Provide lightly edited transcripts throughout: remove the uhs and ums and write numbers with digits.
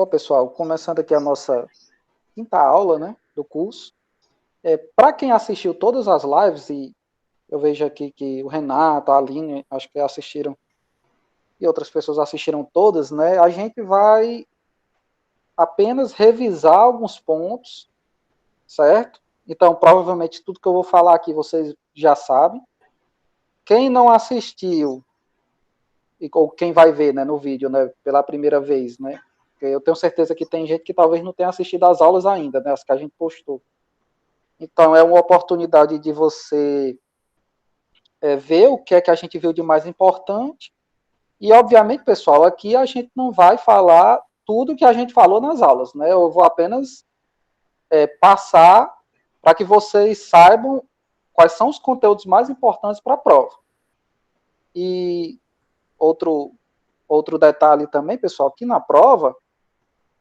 Bom, pessoal, começando aqui a nossa quinta aula, né, do curso. Para quem assistiu todas as lives, e eu vejo aqui que o Renato, a Aline, acho que assistiram, e outras pessoas assistiram todas, né, a gente vai apenas revisar alguns pontos, certo? Então, provavelmente, tudo que eu vou falar aqui vocês já sabem. Quem não assistiu, ou quem vai ver, né, no vídeo, né, pela primeira vez, né, eu tenho certeza que tem gente que talvez não tenha assistido as aulas ainda, né, as que a gente postou. Então, é uma oportunidade de você ver o que é que a gente viu de mais importante. E, obviamente, pessoal, aqui a gente não vai falar tudo que a gente falou nas aulas, né? Eu vou apenas passar para que vocês saibam quais são os conteúdos mais importantes para a prova. E outro detalhe também, pessoal, que na prova,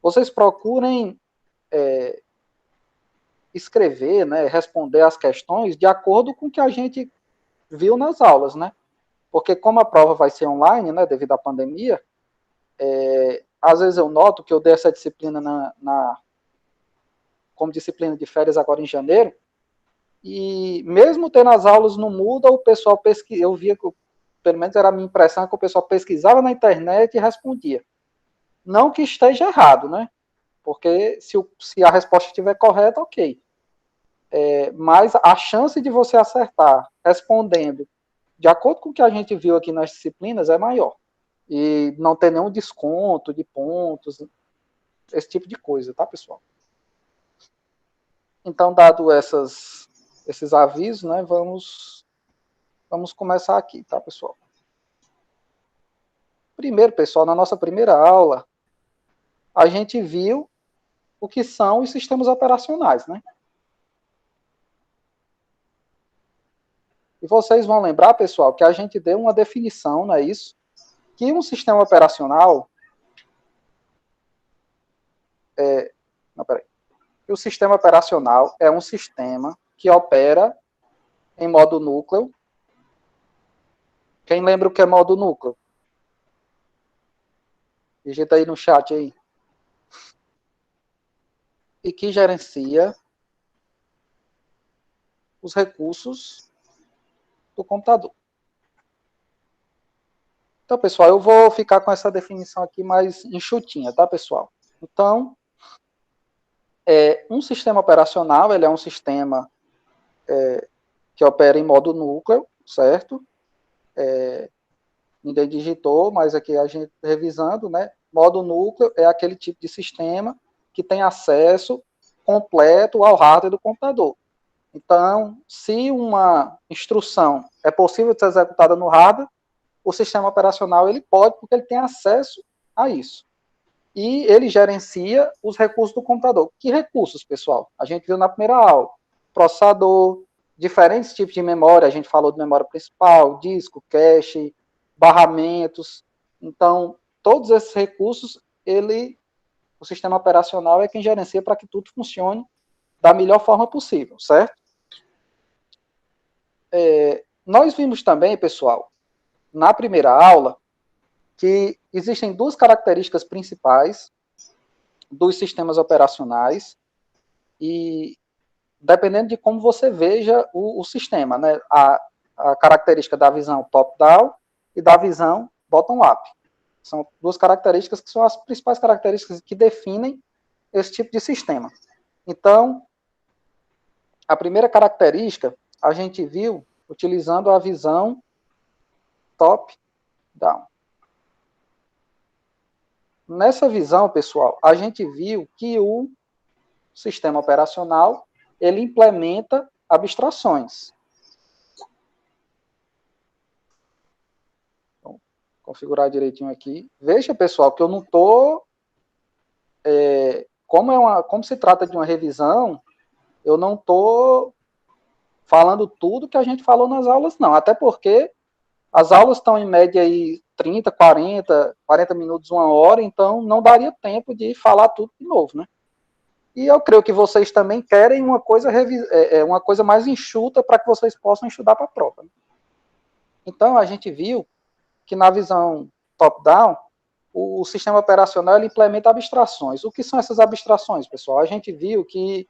vocês procurem escrever, né, responder as questões de acordo com o que a gente viu nas aulas, né? Porque como a prova vai ser online, né, devido à pandemia, às vezes eu noto que eu dei essa disciplina como disciplina de férias agora em janeiro, e mesmo tendo as aulas não muda, o pessoal pesquisa, eu via que, pelo menos era a minha impressão, que o pessoal pesquisava na internet e respondia. Não que esteja errado, né? Porque se a resposta estiver correta, ok. Mas a chance de você acertar respondendo de acordo com o que a gente viu aqui nas disciplinas é maior. E não ter nenhum desconto de pontos, esse tipo de coisa, tá, pessoal? Então, dado esses avisos, né, vamos começar aqui, tá, pessoal? Primeiro, pessoal, na nossa primeira aula, a gente viu o que são os sistemas operacionais, né? E vocês vão lembrar, pessoal, que a gente deu uma definição, não é isso? Que um sistema operacional não, peraí. Que o sistema operacional é um sistema que opera em modo núcleo. Quem lembra o que é modo núcleo? Digita aí no chat aí. E que gerencia os recursos do computador. Então, pessoal, eu vou ficar com essa definição aqui mais enxutinha, tá, pessoal? Então, um sistema operacional, ele é um sistema que opera em modo núcleo, certo? Ninguém digitou, mas aqui a gente revisando, né? Modo núcleo é aquele tipo de sistema que tem acesso completo ao hardware do computador. Então, se uma instrução é possível de ser executada no hardware, o sistema operacional ele pode, porque ele tem acesso a isso. E ele gerencia os recursos do computador. Que recursos, pessoal? A gente viu na primeira aula. Processador, diferentes tipos de memória, a gente falou de memória principal, disco, cache, barramentos. Então, todos esses recursos, o sistema operacional é quem gerencia para que tudo funcione da melhor forma possível, certo? Nós vimos também, pessoal, na primeira aula, que existem duas características principais dos sistemas operacionais e dependendo de como você veja o sistema, né? A característica da visão top-down e da visão bottom-up. São duas características que são as principais características que definem esse tipo de sistema. Então, a primeira característica a gente viu utilizando a visão top-down. Nessa visão, pessoal, a gente viu que o sistema operacional ele implementa abstrações. Então, configurar direitinho aqui. Veja, pessoal, que eu não estou... como se trata de uma revisão, eu não estou falando tudo que a gente falou nas aulas, não. Até porque as aulas estão em média aí 30, 40 minutos, 1 hora, então não daria tempo de falar tudo de novo, né? E eu creio que vocês também querem uma coisa mais enxuta para que vocês possam estudar para a prova. Então, a gente viu que na visão top-down, o sistema operacional ele implementa abstrações. O que são essas abstrações, pessoal? A gente viu que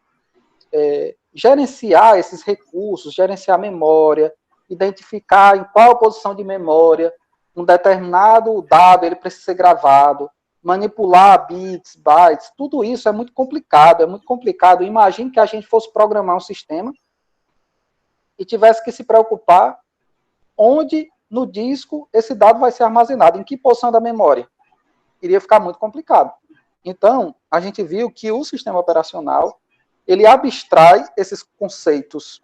gerenciar esses recursos, gerenciar memória, identificar em qual posição de memória um determinado dado ele precisa ser gravado, manipular bits, bytes, tudo isso é muito complicado, é muito complicado. Imagine que a gente fosse programar um sistema e tivesse que se preocupar onde no disco esse dado vai ser armazenado, em que posição da memória. Iria ficar muito complicado. Então, a gente viu que o sistema operacional ele abstrai esses conceitos,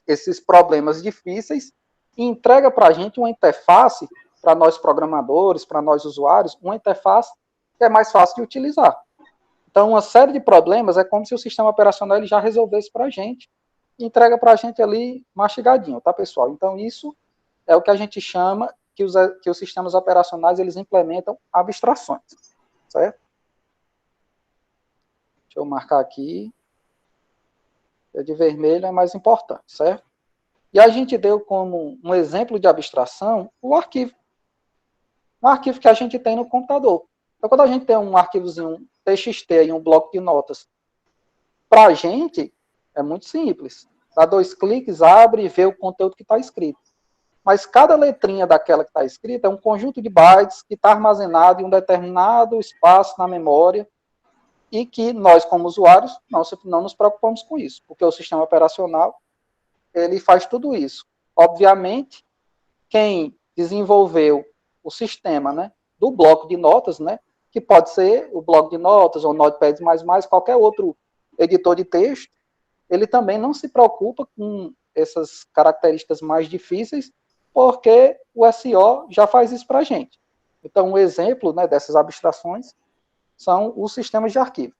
esses problemas difíceis e entrega para a gente uma interface, para nós programadores, para nós usuários, uma interface que é mais fácil de utilizar. Então, uma série de problemas é como se o sistema operacional ele já resolvesse para a gente e entrega para a gente ali mastigadinho, tá, pessoal? Então, isso é o que a gente chama que os sistemas operacionais eles implementam abstrações, certo? Deixa eu marcar aqui. O de vermelho é mais importante, certo? E a gente deu como um exemplo de abstração o arquivo. Um arquivo que a gente tem no computador. Então, quando a gente tem um arquivozinho um TXT e um bloco de notas, para a gente é muito simples. Dá 2 cliques, abre e vê o conteúdo que está escrito. Mas cada letrinha daquela que está escrita é um conjunto de bytes que está armazenado em um determinado espaço na memória e que nós, como usuários, não nos preocupamos com isso, porque o sistema operacional ele faz tudo isso. Obviamente, quem desenvolveu o sistema, né, do bloco de notas, né, que pode ser o bloco de notas ou Notepad++, qualquer outro editor de texto, ele também não se preocupa com essas características mais difíceis, porque o SO já faz isso para a gente. Então, um exemplo, né, dessas abstrações são os sistemas de arquivo.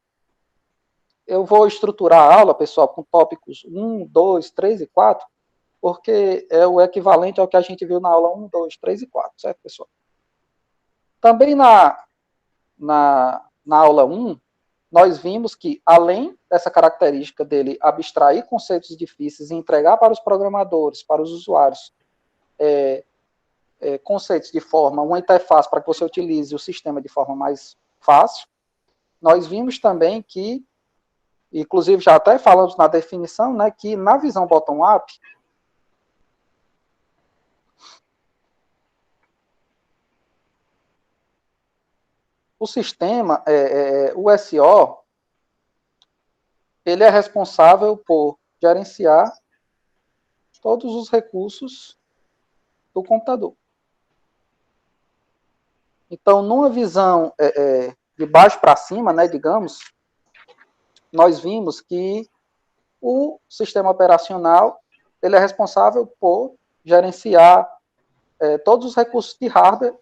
Eu vou estruturar a aula, pessoal, com tópicos 1, 2, 3 e 4, porque é o equivalente ao que a gente viu na aula 1, 2, 3 e 4, certo, pessoal? Também na aula 1, nós vimos que, além dessa característica dele abstrair conceitos difíceis e entregar para os programadores, para os usuários, conceitos de forma, uma interface para que você utilize o sistema de forma mais fácil, nós vimos também que, inclusive já até falamos na definição, né, que na visão bottom-up, o sistema, o SO, ele é responsável por gerenciar todos os recursos do computador. Então, numa visão de baixo para cima, né, digamos, nós vimos que o sistema operacional ele é responsável por gerenciar todos os recursos de hardware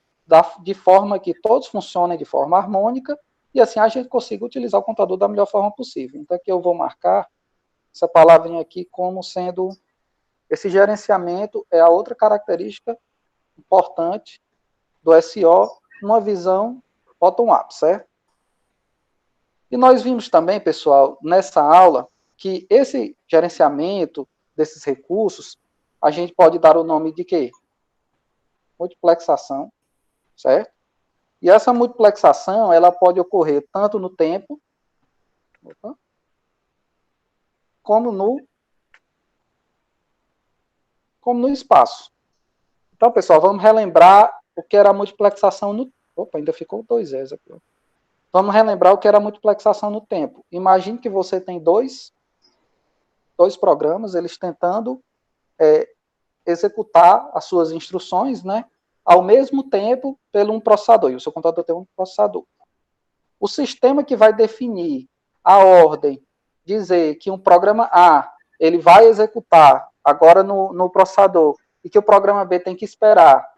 de forma que todos funcionem de forma harmônica e assim a gente consiga utilizar o computador da melhor forma possível. Então, aqui eu vou marcar essa palavrinha aqui como sendo esse gerenciamento é a outra característica importante do SO numa visão bottom-up, certo? E nós vimos também, pessoal, nessa aula, que esse gerenciamento desses recursos, a gente pode dar o nome de quê? Multiplexação, certo? E essa multiplexação, ela pode ocorrer tanto no tempo, como no espaço. Então, pessoal, vamos relembrar o que era a multiplexação no... Opa, ainda ficou 2 S aqui. Vamos relembrar o que era a multiplexação no tempo. Imagine que você tem dois programas, eles tentando executar as suas instruções, né, ao mesmo tempo pelo um processador, e o seu computador tem um processador. O sistema que vai definir a ordem, dizer que um programa A ele vai executar agora no processador, e que o programa B tem que esperar,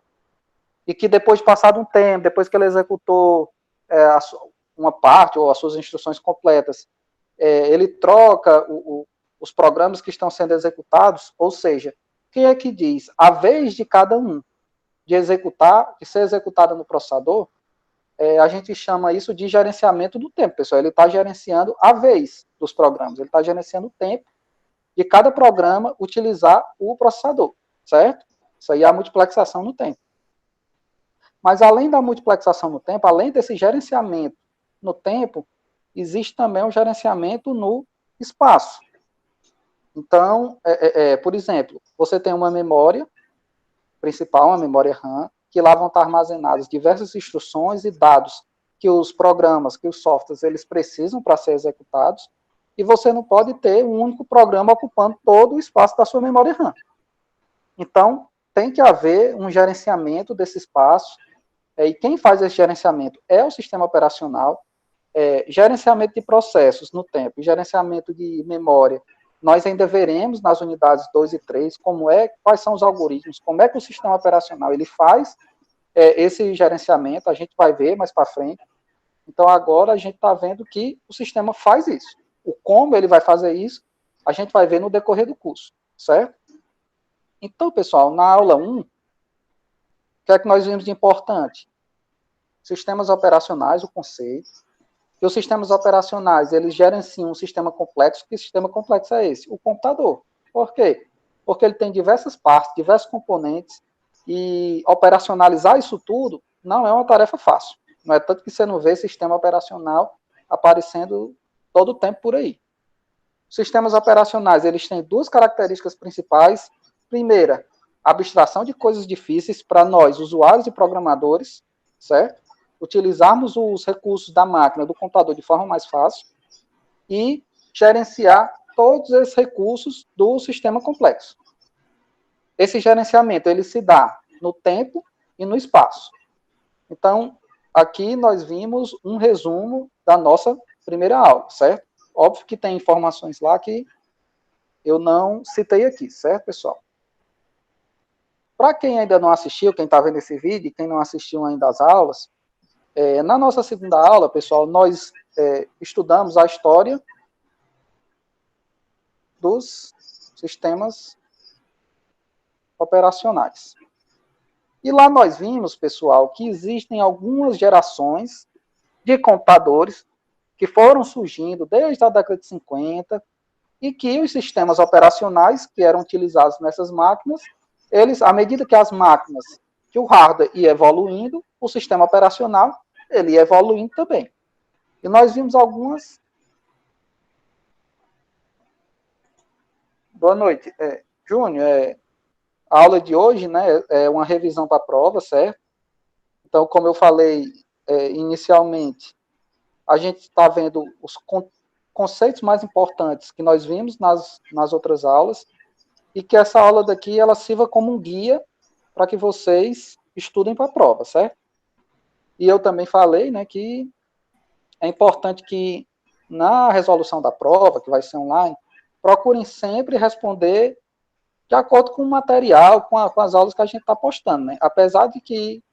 e que depois de passado um tempo, depois que ele executou uma parte ou as suas instruções completas, ele troca os programas que estão sendo executados, ou seja, quem é que diz a vez de cada um de ser executada no processador, a gente chama isso de gerenciamento do tempo, pessoal. Ele está gerenciando a vez dos programas, ele está gerenciando o tempo de cada programa utilizar o processador, certo? Isso aí é a multiplexação no tempo. Mas além da multiplexação no tempo, além desse gerenciamento no tempo, existe também um gerenciamento no espaço. Então, por exemplo, você tem uma memória principal, uma memória RAM, que lá vão estar armazenadas diversas instruções e dados que os programas, que os softwares, eles precisam para ser executados, e você não pode ter um único programa ocupando todo o espaço da sua memória RAM. Então, tem que haver um gerenciamento desse espaço, e quem faz esse gerenciamento é o sistema operacional, gerenciamento de processos no tempo, gerenciamento de memória. Nós ainda veremos nas unidades 2 e 3 quais são os algoritmos, como é que o sistema operacional ele faz esse gerenciamento, a gente vai ver mais para frente. Então, agora a gente está vendo que o sistema faz isso. O como ele vai fazer isso, a gente vai ver no decorrer do curso, certo? Então, pessoal, na aula 1, o que é que nós vimos de importante? Sistemas operacionais, o conceito. E os sistemas operacionais, eles gerenciam um sistema complexo. Que sistema complexo é esse? O computador. Por quê? Porque ele tem diversas partes, diversos componentes, e operacionalizar isso tudo não é uma tarefa fácil. Não é tanto que você não vê sistema operacional aparecendo todo o tempo por aí. Os sistemas operacionais, eles têm duas características principais. Primeira, abstração de coisas difíceis para nós, usuários e programadores, certo? Utilizarmos os recursos da máquina, do computador, de forma mais fácil e gerenciar todos esses recursos do sistema complexo. Esse gerenciamento, ele se dá no tempo e no espaço. Então, aqui nós vimos um resumo da nossa primeira aula, certo? Óbvio que tem informações lá que eu não citei aqui, certo, pessoal? Para quem ainda não assistiu, quem está vendo esse vídeo, quem não assistiu ainda às aulas, na nossa segunda aula, pessoal, nós estudamos a história dos sistemas operacionais. E lá nós vimos, pessoal, que existem algumas gerações de computadores que foram surgindo desde a década de 50 e que os sistemas operacionais que eram utilizados nessas máquinas, eles, à medida que as máquinas, que o hardware ia evoluindo, o sistema operacional, ele ia evoluindo também. E nós vimos algumas... Boa noite. Júnior, a aula de hoje, né, é uma revisão para a prova, certo? Então, como eu falei inicialmente, a gente está vendo os conceitos mais importantes que nós vimos nas outras aulas, e que essa aula daqui, ela sirva como um guia para que vocês estudem para a prova, certo? E eu também falei, né, que é importante que na resolução da prova, que vai ser online, procurem sempre responder de acordo com o material, com as aulas que a gente está postando, né? Apesar de que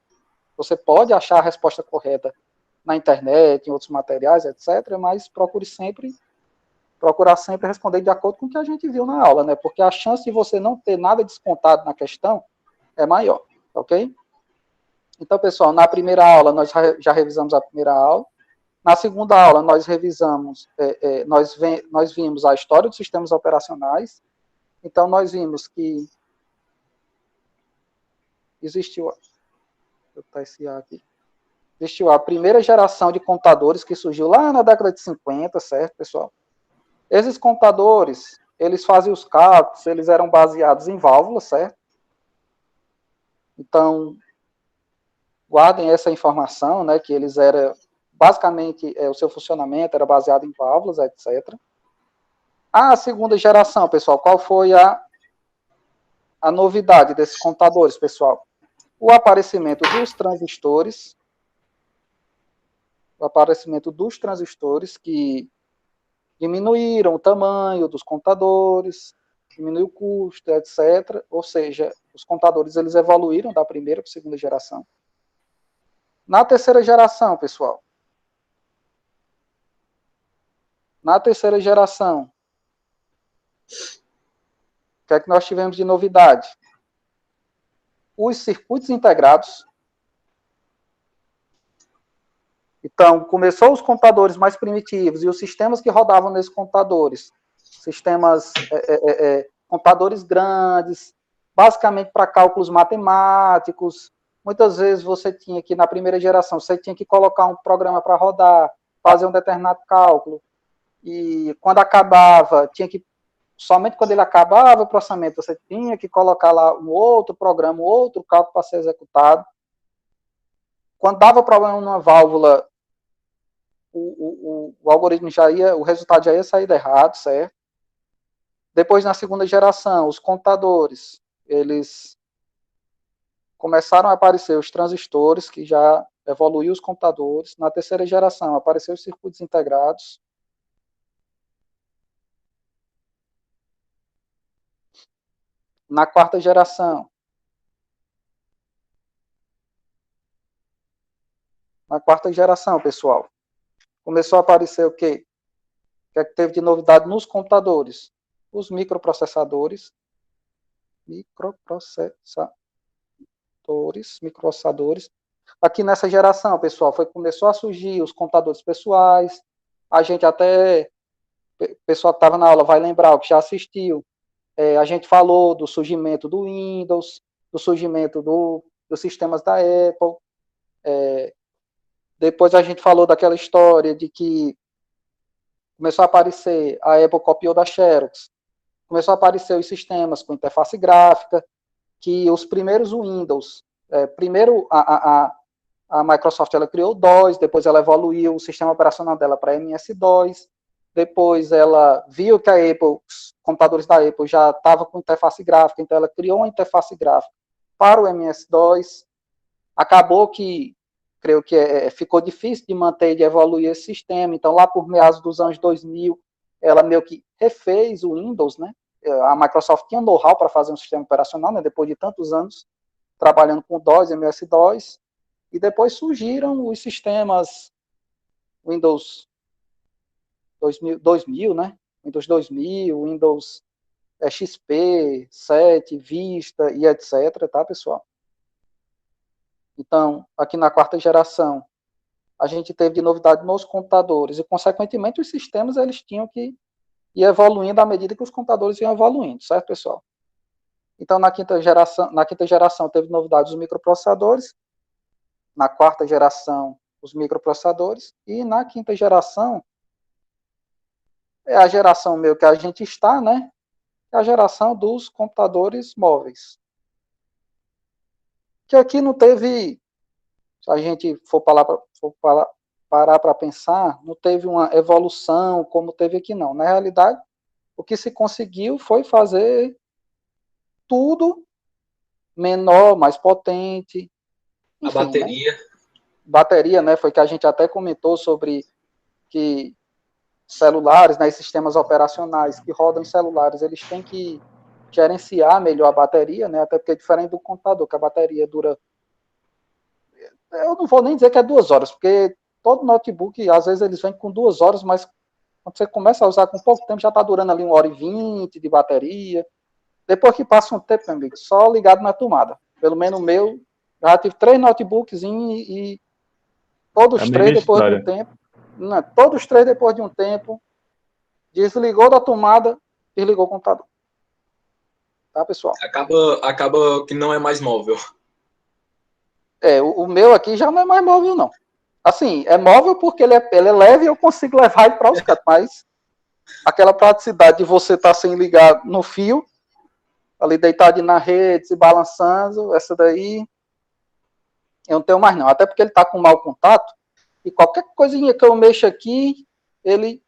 você pode achar a resposta correta na internet, em outros materiais, etc., mas procurar sempre responder de acordo com o que a gente viu na aula, né? Porque a chance de você não ter nada descontado na questão é maior, ok? Então, pessoal, na primeira aula, nós já revisamos a primeira aula. Na segunda aula, nós revisamos, nós vimos a história dos sistemas operacionais. Então, nós vimos que existiu a primeira geração de computadores que surgiu lá na década de 50, certo, pessoal? Esses computadores, eles faziam os cálculos, eles eram baseados em válvulas, certo? Então, guardem essa informação, né, que eles eram, basicamente, o seu funcionamento era baseado em válvulas, etc. A segunda geração, pessoal, qual foi a novidade desses computadores, pessoal? O aparecimento dos transistores, que diminuíram o tamanho dos computadores, diminuiu o custo, etc. Ou seja, os computadores eles evoluíram da primeira para a segunda geração. Na terceira geração, pessoal, o que é que nós tivemos de novidade? Os circuitos integrados. Então, começou os computadores mais primitivos e os sistemas que rodavam nesses computadores, computadores grandes, basicamente para cálculos matemáticos, muitas vezes você tinha que, na primeira geração, você tinha que colocar um programa para rodar, fazer um determinado cálculo, e quando acabava, somente quando ele acabava o processamento, você tinha que colocar lá um outro programa, um outro cálculo para ser executado. Quando dava problema numa válvula, o algoritmo o resultado já ia sair errado, certo? Depois, na segunda geração, os computadores, eles começaram a aparecer os transistores, que já evoluiu os computadores. Na terceira geração, apareceram os circuitos integrados. Na quarta geração, pessoal, começou a aparecer o quê? O que é que teve de novidade nos computadores? Os microprocessadores. Aqui nessa geração, pessoal, começou a surgir os computadores pessoais. A gente até, o pessoal que estava na aula vai lembrar, o que já assistiu, a gente falou do surgimento do Windows, do surgimento dos sistemas da Apple. Depois a gente falou daquela história de que começou a aparecer, a Apple copiou da Xerox, começou a aparecer os sistemas com interface gráfica, que os primeiros Windows, primeiro a Microsoft ela criou o DOS, depois ela evoluiu o sistema operacional dela para MS-DOS, depois ela viu que a Apple, os computadores da Apple já estavam com interface gráfica, então ela criou uma interface gráfica para o MS-DOS. Acabou que, creio que ficou difícil de manter e de evoluir esse sistema, então lá por meados dos anos 2000, ela meio que refez o Windows, né? A Microsoft tinha know-how para fazer um sistema operacional, né? Depois de tantos anos trabalhando com DOS, MS-DOS, e depois surgiram os sistemas Windows 2000, né? Windows 2000, Windows XP, 7, Vista e etc, tá, pessoal? Então, aqui na quarta geração, a gente teve de novidade nos computadores e, consequentemente, os sistemas eles tinham que ir evoluindo à medida que os computadores iam evoluindo, certo, pessoal? Então, na quinta geração teve novidades os microprocessadores, na quarta geração os microprocessadores, e na quinta geração é a geração meio que a gente está, né? É a geração dos computadores móveis. Que aqui não teve, se a gente for parar para pensar, não teve uma evolução como teve aqui não. Na realidade, o que se conseguiu foi fazer tudo menor, mais potente. Enfim, a bateria. Né? Bateria, né? Foi que a gente até comentou sobre que celulares, né, sistemas operacionais que rodam em celulares, eles têm que gerenciar melhor a bateria, né? Até porque é diferente do computador, que a bateria dura. Eu não vou nem dizer que é 2 horas, porque todo notebook, às vezes, eles vêm com 2 horas, mas quando você começa a usar com pouco tempo, já está durando ali 1h20 de bateria. Depois que passa um tempo, meu amigo, só ligado na tomada. Pelo menos o meu, já tive 3 notebooks e todos 3 depois de um tempo. Não, todos 3 depois de um tempo, desligou da tomada, desligou o computador. Tá, pessoal? Acaba que não é mais móvel. O meu aqui já não é mais móvel, não. Assim, é móvel porque ele é leve e eu consigo levar ele para os cantos, mas aquela praticidade de você estar sem ligar no fio, ali deitado na rede, se balançando, essa daí eu não tenho mais não. Até porque ele está com mau contato e qualquer coisinha que eu mexo aqui, ele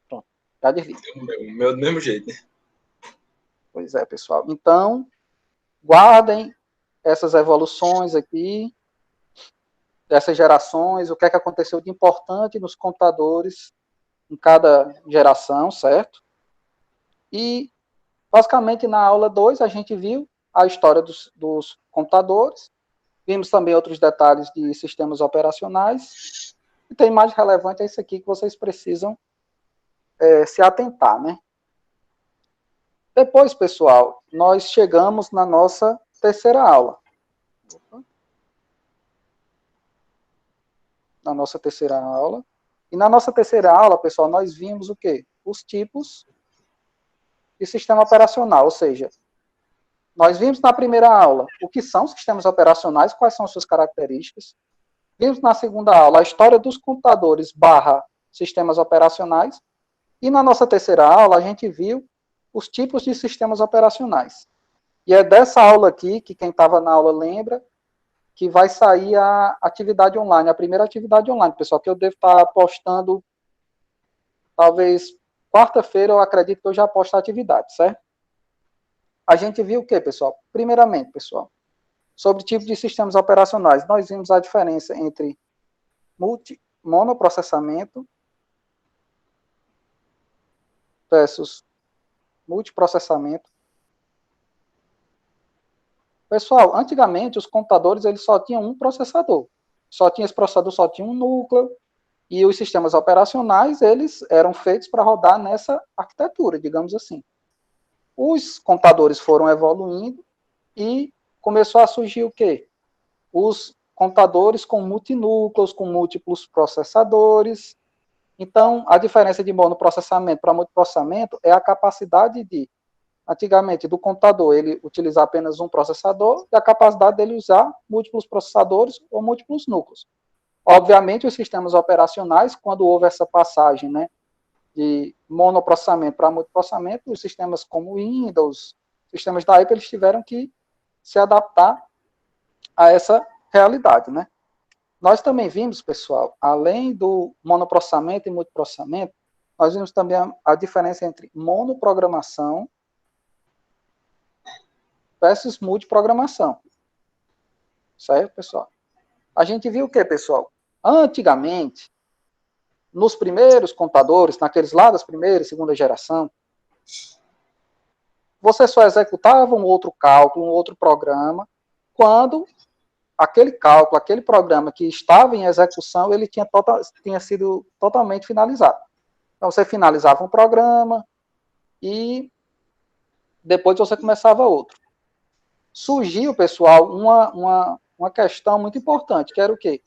pronto, já desliga. O meu do mesmo jeito, né? Pois é, pessoal. Então, guardem essas evoluções aqui, dessas gerações, o que é que aconteceu de importante nos computadores em cada geração, certo? E, basicamente, na aula 2, a gente viu a história dos computadores, vimos também outros detalhes de sistemas operacionais, e tem mais relevante é isso aqui que vocês precisam se atentar, né? Depois, pessoal, nós chegamos na nossa terceira aula. Na nossa terceira aula. E na nossa terceira aula, pessoal, nós vimos o quê? Os tipos de sistema operacional, ou seja, Nós vimos na primeira aula o que são sistemas operacionais, quais são suas características. Vimos na segunda aula a história dos computadores barra sistemas operacionais. E na nossa terceira aula a gente viu os tipos de sistemas operacionais. E é dessa aula aqui, que quem estava na aula lembra, que vai sair a atividade online, a primeira atividade online, pessoal, que eu devo estar postando, talvez quarta-feira, eu acredito que eu já posto a atividade, certo? A gente viu o quê, pessoal? Primeiramente, pessoal, sobre tipos de sistemas operacionais, nós vimos a diferença entre monoprocessamento versus multiprocessamento. Pessoal, antigamente os computadores eles só tinham um processador. Esse processador só tinha um núcleo, e os sistemas operacionais eles eram feitos para rodar nessa arquitetura, digamos assim. Os computadores foram evoluindo e começou a surgir o quê? Os computadores com multinúcleos, com múltiplos processadores. Então, a diferença de monoprocessamento para multiprocessamento é a capacidade de, antigamente, do computador, ele utilizar apenas um processador e a capacidade dele usar múltiplos processadores ou múltiplos núcleos. Obviamente, os sistemas operacionais, quando houve essa passagem, né, de monoprocessamento para multiprocessamento, os sistemas como Windows, sistemas da Apple, eles tiveram que se adaptar a essa realidade, né? Nós também vimos, pessoal, além do monoprocessamento e multiprocessamento, nós vimos também a diferença entre monoprogramação versus multiprogramação. Certo, pessoal? A gente viu o que, pessoal? Antigamente, nos primeiros computadores, naqueles lá das primeira e segunda geração, você só executava um outro cálculo, um outro programa, quando aquele cálculo, aquele programa que estava em execução, ele tinha sido totalmente finalizado. Então, você finalizava um programa e depois você começava outro. Surgiu, pessoal, uma questão muito importante, que era o quê?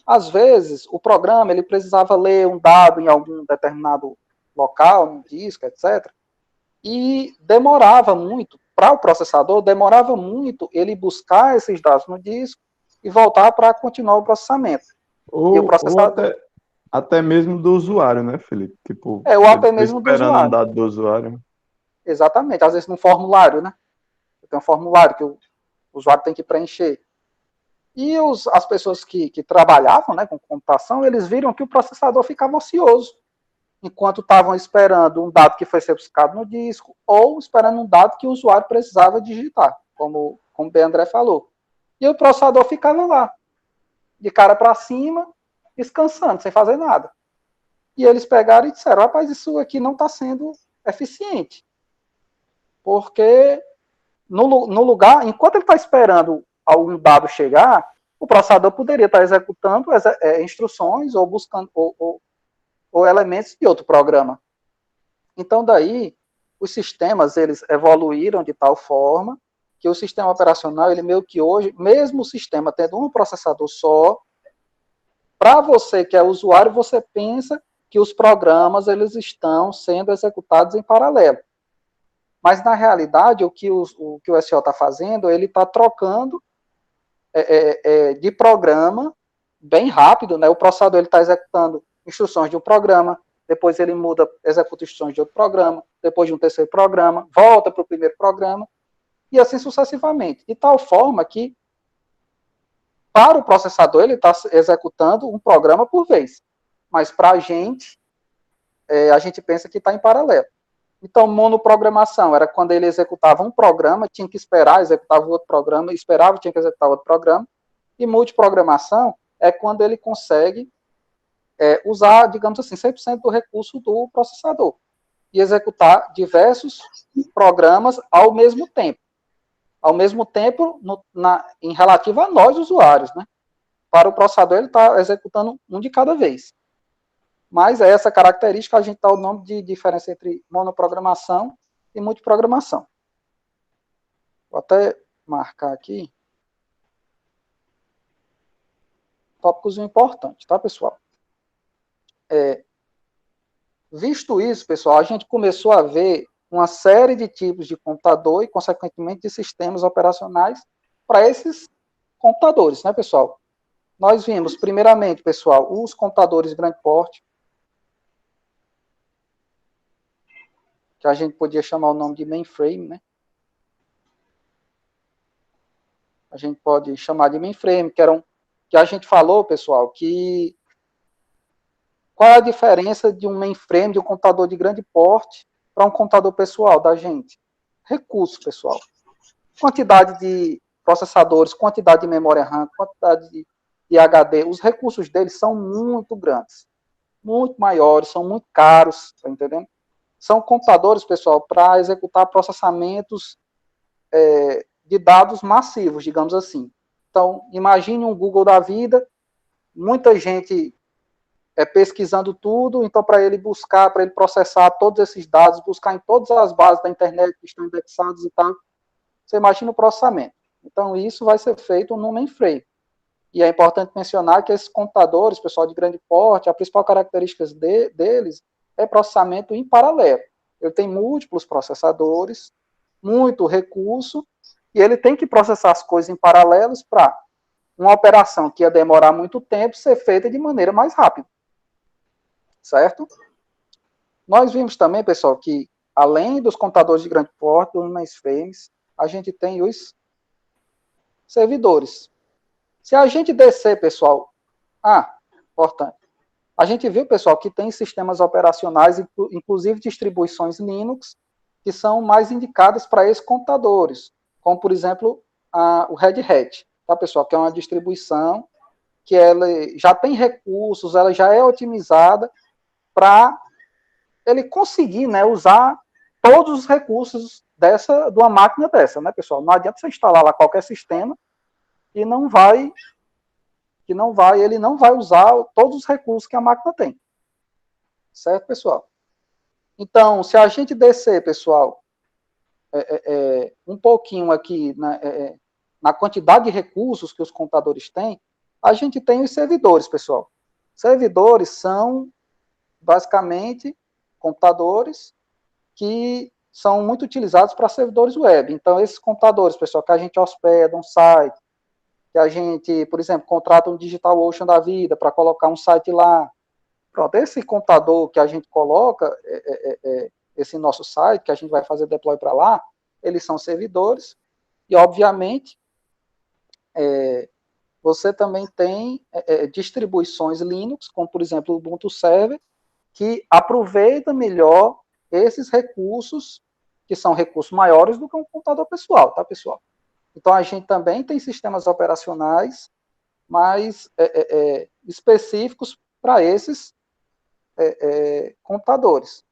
Às vezes, o programa ele precisava ler um dado em algum determinado local, no disco, etc., e demorava muito, para o processador, demorava muito ele buscar esses dados no disco e voltar para continuar o processamento. E o Ou processador... até mesmo do usuário, né, Felipe? Tipo, ou ele até fica mesmo do esperando um usuário. dado do usuário. Exatamente, às vezes no formulário, né? Tem um formulário que o usuário tem que preencher. E as pessoas que trabalhavam, né, com computação, eles viram que o processador ficava ocioso, enquanto estavam esperando um dado que foi ser buscado no disco, ou esperando um dado que o usuário precisava digitar, como o Ben André falou. E o processador ficava lá, de cara para cima, descansando, sem fazer nada. E eles pegaram e disseram, rapaz, isso aqui não está sendo eficiente. Porque no lugar, enquanto ele está esperando algum dado chegar, o processador poderia estar executando instruções ou buscando ou elementos de outro programa. Então, daí, os sistemas, eles evoluíram de tal forma que o sistema operacional, ele meio que hoje, mesmo o sistema tendo um processador só, para você que é usuário, você pensa que os programas, eles estão sendo executados em paralelo. Mas, na realidade, o que o SO está fazendo, ele está trocando de programa bem rápido, né? O processador está executando instruções de um programa, depois ele muda, executa instruções de outro programa, depois de um terceiro programa, volta para o primeiro programa, e assim sucessivamente. De tal forma que, para o processador, ele está executando um programa por vez. Mas para a gente pensa que está em paralelo. Então, monoprogramação era quando ele executava um programa, tinha que esperar, executava outro programa, esperava, tinha que executar outro programa. E multiprogramação é quando ele consegue usar, digamos assim, 100% do recurso do processador e executar diversos programas ao mesmo tempo. Ao mesmo tempo, em relativo a nós, usuários, né? Para o processador, ele está executando um de cada vez. Mas é essa característica, a gente dá o nome de diferença entre monoprogramação e multiprogramação. Vou até marcar aqui. Tópicos importantes, tá, pessoal? Visto isso, pessoal, a gente começou a ver uma série de tipos de computador e, consequentemente, de sistemas operacionais para esses computadores, né, pessoal? Nós vimos, primeiramente, pessoal, os computadores de grande porte, que a gente podia chamar o nome de mainframe, né? A gente pode chamar de mainframe, que a gente falou, pessoal, que qual é a diferença de um mainframe, de um computador de grande porte, para um computador pessoal da gente? Recurso, pessoal. Quantidade de processadores, quantidade de memória RAM, quantidade de HD, os recursos deles são muito grandes, muito maiores, são muito caros, tá entendendo? São computadores, pessoal, para executar processamentos de dados massivos, digamos assim. Então, imagine um Google da vida, muita gente pesquisando tudo, então para ele buscar, para ele processar todos esses dados, buscar em todas as bases da internet que estão indexadas e tal, você imagina o processamento. Então, isso vai ser feito no mainframe. E é importante mencionar que esses computadores, pessoal de grande porte, a principal característica deles é processamento em paralelo. Ele tem múltiplos processadores, muito recurso, e ele tem que processar as coisas em paralelos para uma operação que ia demorar muito tempo ser feita de maneira mais rápida. Certo? Nós vimos também, pessoal, que além dos computadores de grande porte, dos mainframes, a gente tem os servidores. Se a gente descer, pessoal, importante, a gente viu, pessoal, que tem sistemas operacionais, inclusive distribuições Linux, que são mais indicadas para esses computadores, como, por exemplo, o Red Hat, tá, pessoal, que é uma distribuição que ela já tem recursos, ela já é otimizada para ele conseguir, né, usar todos os recursos de uma máquina dessa, né, pessoal? Não adianta você instalar lá qualquer sistema e ele não vai usar todos os recursos que a máquina tem. Certo, pessoal? Então, se a gente descer, pessoal, um pouquinho aqui na quantidade de recursos que os computadores têm, a gente tem os servidores, pessoal. Servidores são, basicamente, computadores que são muito utilizados para servidores web. Então, esses computadores, pessoal, que a gente hospeda um site, que a gente, por exemplo, contrata um DigitalOcean da vida para colocar um site lá. Pronto, esse computador que a gente coloca, esse nosso site, que a gente vai fazer deploy para lá, eles são servidores, e, obviamente, você também tem distribuições Linux, como, por exemplo, o Ubuntu Server, que aproveita melhor esses recursos, que são recursos maiores do que um computador pessoal, tá, pessoal? Então, a gente também tem sistemas operacionais mais específicos para esses computadores.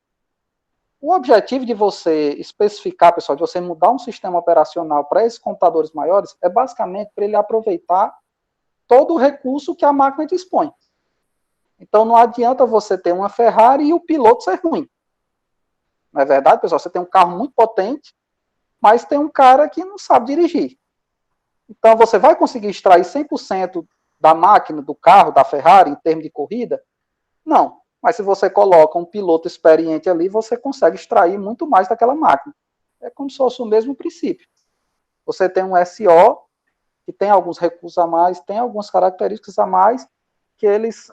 O objetivo de você especificar, pessoal, de você mudar um sistema operacional para esses computadores maiores, é basicamente para ele aproveitar todo o recurso que a máquina dispõe. Então, não adianta você ter uma Ferrari e o piloto ser ruim. Não é verdade, pessoal? Você tem um carro muito potente, mas tem um cara que não sabe dirigir. Então, você vai conseguir extrair 100% da máquina, do carro, da Ferrari, em termos de corrida? Não. Mas se você coloca um piloto experiente ali, você consegue extrair muito mais daquela máquina. É como se fosse o mesmo princípio. Você tem um SO, que tem alguns recursos a mais, tem algumas características a mais, que eles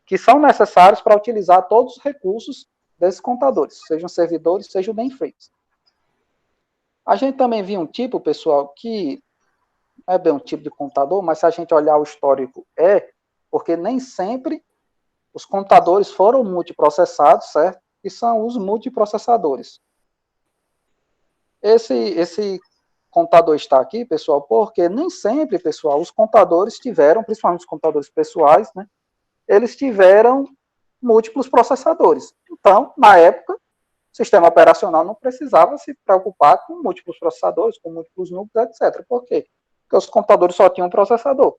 que são necessários para utilizar todos os recursos desses computadores, sejam servidores, sejam mainframes. A gente também viu um tipo, pessoal, que não é bem um tipo de computador, mas se a gente olhar o histórico, porque nem sempre os computadores foram multiprocessados, certo? E são os multiprocessadores. Esse computador está aqui, pessoal, porque nem sempre, pessoal, os computadores tiveram, principalmente os computadores pessoais, né? Eles tiveram múltiplos processadores. Então, na época, o sistema operacional não precisava se preocupar com múltiplos processadores, com múltiplos núcleos, etc. Por quê? Porque os computadores só tinham um processador.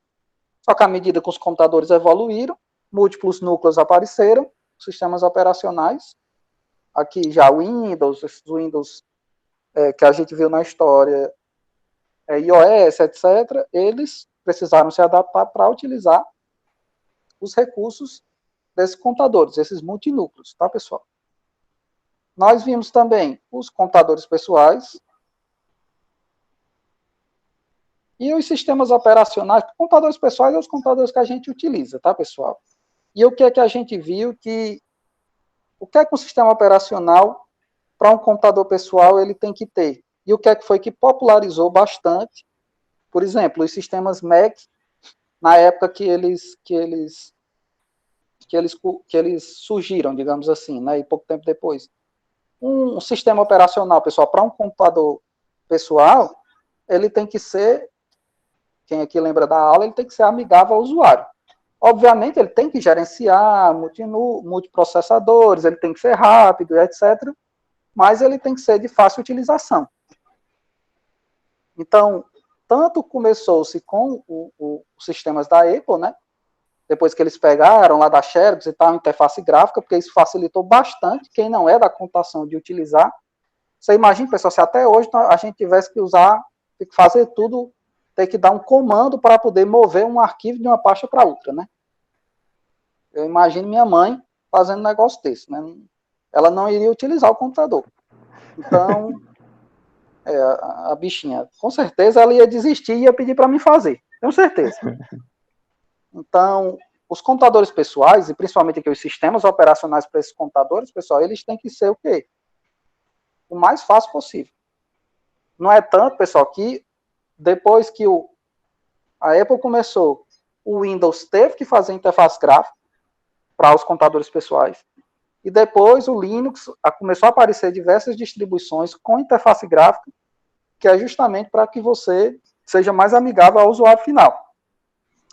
Só que à medida que os computadores evoluíram, múltiplos núcleos apareceram, sistemas operacionais, aqui já Windows, esses Windows que a gente viu na história, iOS, etc., eles precisaram se adaptar para utilizar os recursos desses computadores, esses multinúcleos, tá, pessoal? Nós vimos também os computadores pessoais e os sistemas operacionais. Computadores pessoais são os computadores que a gente utiliza, tá, pessoal? E o que é que a gente viu o que é que um sistema operacional para um computador pessoal ele tem que ter? E o que é que foi que popularizou bastante? Por exemplo, os sistemas Mac, na época que eles surgiram, digamos assim, né, e pouco tempo depois. Um sistema operacional, pessoal, para um computador pessoal, ele tem que ser, quem aqui lembra da aula, ele tem que ser amigável ao usuário. Obviamente, ele tem que gerenciar multiprocessadores, ele tem que ser rápido, etc., mas ele tem que ser de fácil utilização. Então, tanto começou-se com os sistemas da Apple, né? Depois que eles pegaram lá da Xerox e tal, interface gráfica, porque isso facilitou bastante quem não é da computação de utilizar. Você imagina, pessoal, se até hoje a gente tivesse que usar, ter que fazer tudo, ter que dar um comando para poder mover um arquivo de uma pasta para outra, né? Eu imagino minha mãe fazendo um negócio desse, né? Ela não iria utilizar o computador. Então, a bichinha, com certeza ela ia desistir e ia pedir para mim fazer. Tenho certeza. Então, os computadores pessoais, e principalmente aqui os sistemas operacionais para esses computadores, pessoal, eles têm que ser o quê? O mais fácil possível. Não é tanto, pessoal, que depois que a Apple começou, o Windows teve que fazer interface gráfica para os computadores pessoais. E depois o Linux começou a aparecer diversas distribuições com interface gráfica, que é justamente para que você seja mais amigável ao usuário final.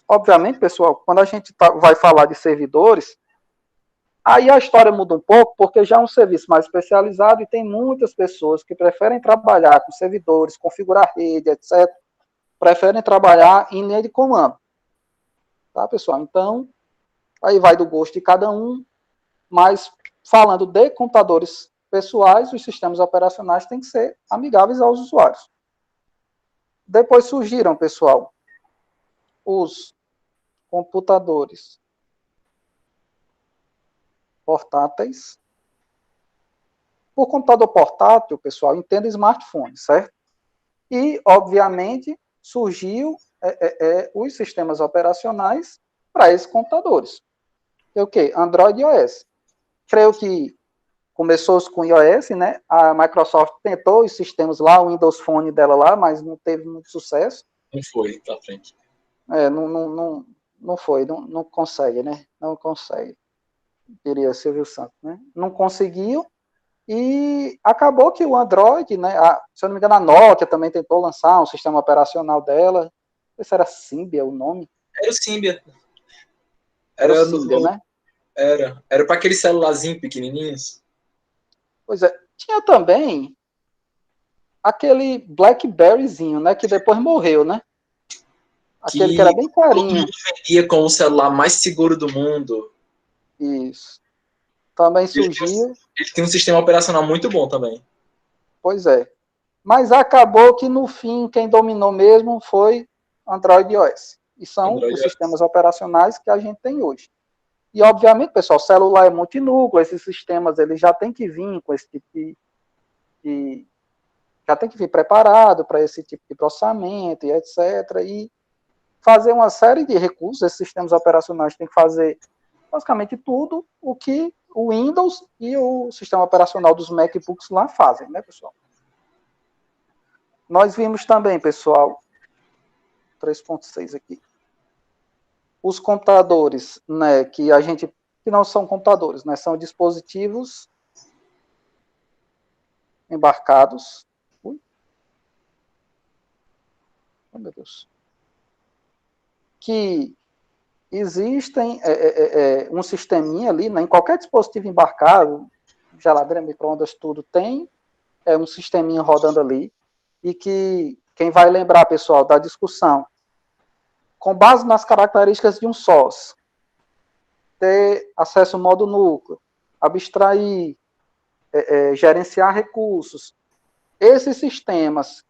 Obviamente, pessoal, quando a gente vai falar de servidores, aí a história muda um pouco, porque já é um serviço mais especializado e tem muitas pessoas que preferem trabalhar com servidores, configurar rede, etc., preferem trabalhar em linha de comando. Tá, pessoal? Então, aí vai do gosto de cada um, mas falando de computadores pessoais, os sistemas operacionais têm que ser amigáveis aos usuários. Depois surgiram, pessoal, os computadores portáteis. Por computador portátil, pessoal, entenda smartphone, certo? E, obviamente, surgiu os sistemas operacionais para esses computadores. É o quê? Android e iOS. Creio que começou com iOS, né? A Microsoft tentou os sistemas lá, o Windows Phone dela lá, mas não teve muito sucesso. Não foi pra frente. Não foi, não consegue, né? Não consegue, diria Silvio Santos, né? Não conseguiu e acabou que o Android, né? Se eu não me engano, a Nokia também tentou lançar um sistema operacional dela. Não sei se era Symbian o nome. Era o Symbian. Era o Symbian, né? Era para aqueles celularzinhos pequenininhos. Pois é. Tinha também aquele BlackBerryzinho, né? Que depois morreu, né? Aquele que era bem carinho. Todo mundo vendia com o celular mais seguro do mundo. Isso. Também surgiu. Ele tem um sistema operacional muito bom também. Pois é. Mas acabou que no fim quem dominou mesmo foi Android e iOS. E são os sistemas operacionais que a gente tem hoje. E obviamente, pessoal, o celular é multinúcleo, esses sistemas eles já tem que vir com esse tipo já tem que vir preparado para esse tipo de processamento e etc. E fazer uma série de recursos, esses sistemas operacionais têm que fazer basicamente tudo o que o Windows e o sistema operacional dos MacBooks lá fazem, né, pessoal? Nós vimos também, pessoal, 3.6 aqui, os computadores, né, que não são computadores, né, são dispositivos embarcados. Ui. Oh, meu Deus. Que existem um sisteminha ali, né, em qualquer dispositivo embarcado, geladeira, micro-ondas, tudo tem um sisteminha rodando ali, e que quem vai lembrar, pessoal, da discussão, com base nas características de um SOS, ter acesso ao modo núcleo, abstrair, gerenciar recursos, esses sistemas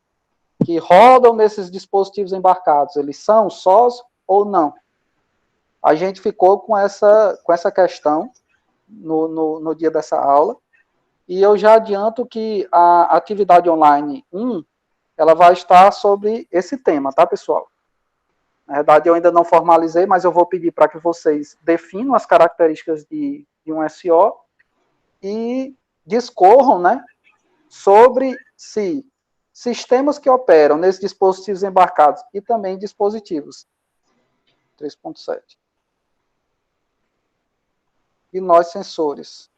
que rodam nesses dispositivos embarcados, eles são SOS ou não? A gente ficou com essa questão no dia dessa aula, E eu já adianto que a atividade online 1, ela vai estar sobre esse tema, tá, pessoal? Na verdade, eu ainda não formalizei, mas eu vou pedir para que vocês definam as características de um SO e discorram, né, sobre se sistemas que operam nesses dispositivos embarcados e também dispositivos 3.7 e nós sensores.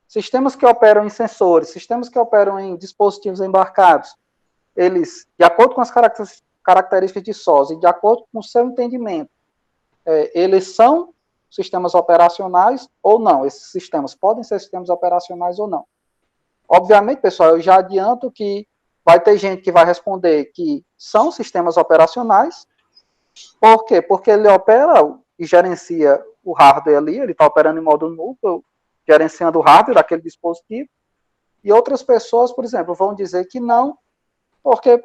Sistemas que operam em sensores, sistemas que operam em dispositivos embarcados, eles, de acordo com as características de SOS e de acordo com o seu entendimento, eles são sistemas operacionais ou não? Esses sistemas podem ser sistemas operacionais ou não? Obviamente, pessoal, eu já adianto que vai ter gente que vai responder que são sistemas operacionais. Por quê? Porque ele opera e gerencia o hardware ali, ele está operando em modo núcleo, gerenciando o hardware daquele dispositivo. E outras pessoas, por exemplo, vão dizer que não, porque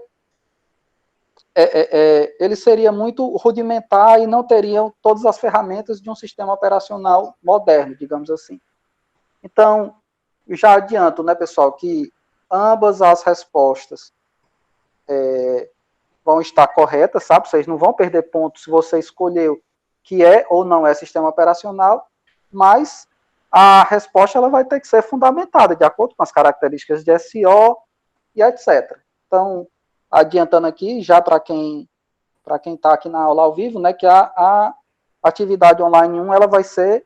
ele seria muito rudimentar e não teriam todas as ferramentas de um sistema operacional moderno, digamos assim. Então, já adianto, né, pessoal, que ambas as respostas vão estar corretas, sabe? Vocês não vão perder pontos se você escolheu que é ou não é sistema operacional, mas a resposta ela vai ter que ser fundamentada de acordo com as características de SO e etc. Então, adiantando aqui, já para quem está aqui na aula ao vivo, né, que a atividade online 1 ela vai ser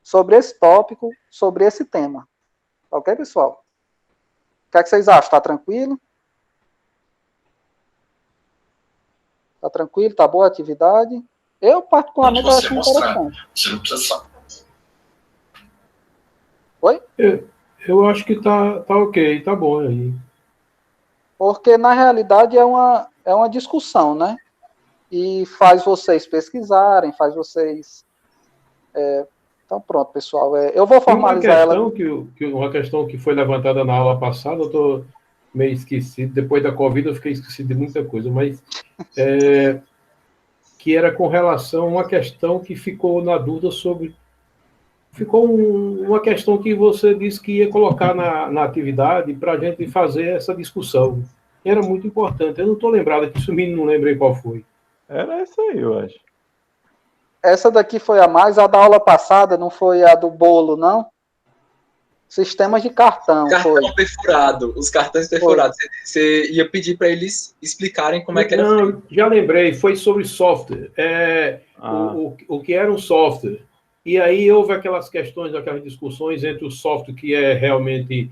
sobre esse tópico, sobre esse tema. Ok, pessoal? O que é que vocês acham? Está tranquilo? Tá tranquilo? Tá boa a atividade? Eu, particularmente, acho interessante. Você não precisa saber. Oi? Eu acho que tá ok, tá bom aí. Porque, na realidade, é uma discussão, né? E faz vocês pesquisarem, faz vocês... Então, pronto, pessoal. Eu vou formalizar ela... Uma questão que foi levantada na aula passada, eu estou meio esquecido. Depois da Covid, eu fiquei esquecido de muita coisa, mas... que era com relação a uma questão que ficou na dúvida sobre... Ficou uma questão que você disse que ia colocar na atividade para a gente fazer essa discussão. Era muito importante. Eu não estou lembrado disso, não lembrei qual foi. Era essa aí, eu acho. Essa daqui foi a mais, a da aula passada, não foi a do bolo, não? Sistemas de cartão. Cartão foi. perfurado, os cartões perfurados. Você ia pedir para eles explicarem como é que era feito. Não, já lembrei, foi sobre software. O que era um software. E aí houve aquelas questões, aquelas discussões entre o software que é realmente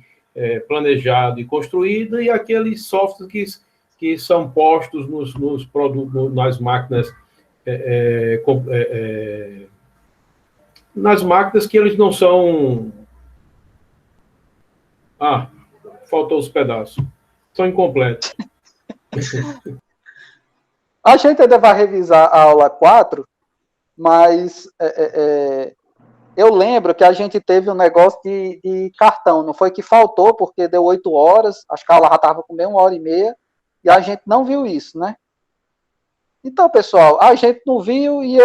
planejado e construído e aqueles softwares que são postos nos produtos, nas máquinas, nas máquinas que eles não são... faltou os pedaços. São incompletos. A gente ainda vai revisar a aula 4, mas eu lembro que a gente teve um negócio de cartão, não foi que faltou, porque deu 8 horas, acho que a aula já estava com meia 1h30, e a gente não viu isso, né? Então, pessoal, a gente não viu e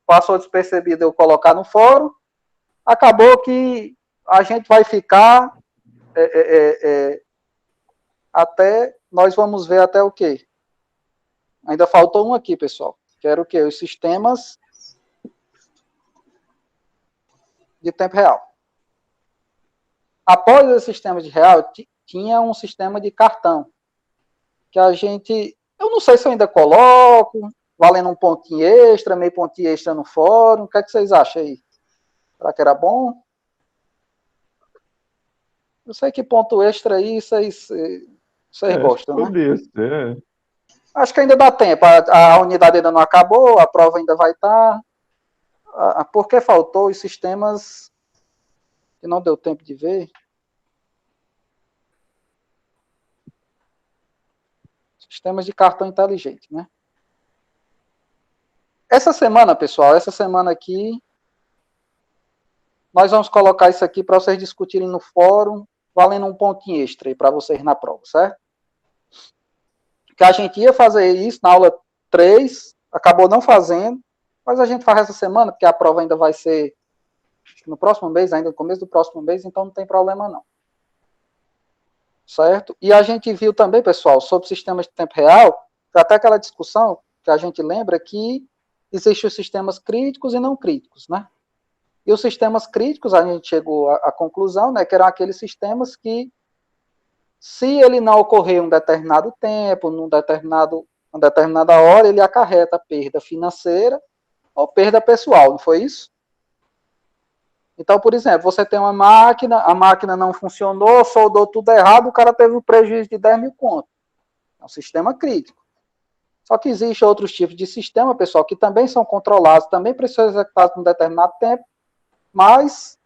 passou despercebido eu colocar no fórum, acabou que a gente vai ficar até, nós vamos ver até o quê? Ainda faltou um aqui, pessoal, que era o quê? Os sistemas de tempo real. Após os sistemas de real, tinha um sistema de cartão, que a gente, eu não sei se eu ainda coloco, valendo um pontinho extra, meio pontinho extra no fórum, o que é que vocês acham aí? Será que era bom? Eu sei que ponto extra aí, vocês gostam, né? Isso, Acho que ainda dá tempo, a unidade ainda não acabou, a prova ainda vai estar. Porque faltou os sistemas que não deu tempo de ver. Sistemas de cartão inteligente, né? Essa semana, pessoal, essa semana aqui, nós vamos colocar isso aqui para vocês discutirem no fórum, valendo um pontinho extra aí para vocês na prova, certo? Que a gente ia fazer isso na aula 3, acabou não fazendo, mas a gente faz essa semana, porque a prova ainda vai ser no próximo mês, ainda no começo do próximo mês, então não tem problema não. Certo? E a gente viu também, pessoal, sobre sistemas de tempo real, até aquela discussão que a gente lembra que existem os sistemas críticos e não críticos, né? E os sistemas críticos, a gente chegou à conclusão, né, que eram aqueles sistemas que, se ele não ocorrer em um determinado tempo, uma determinada hora, ele acarreta perda financeira ou perda pessoal, não foi isso? Então, por exemplo, você tem uma máquina, a máquina não funcionou, soldou tudo errado, o cara teve um prejuízo de 10 mil contos. É um sistema crítico. Só que existem outros tipos de sistema, pessoal, que também são controlados, também precisam ser executados em um determinado tempo, mas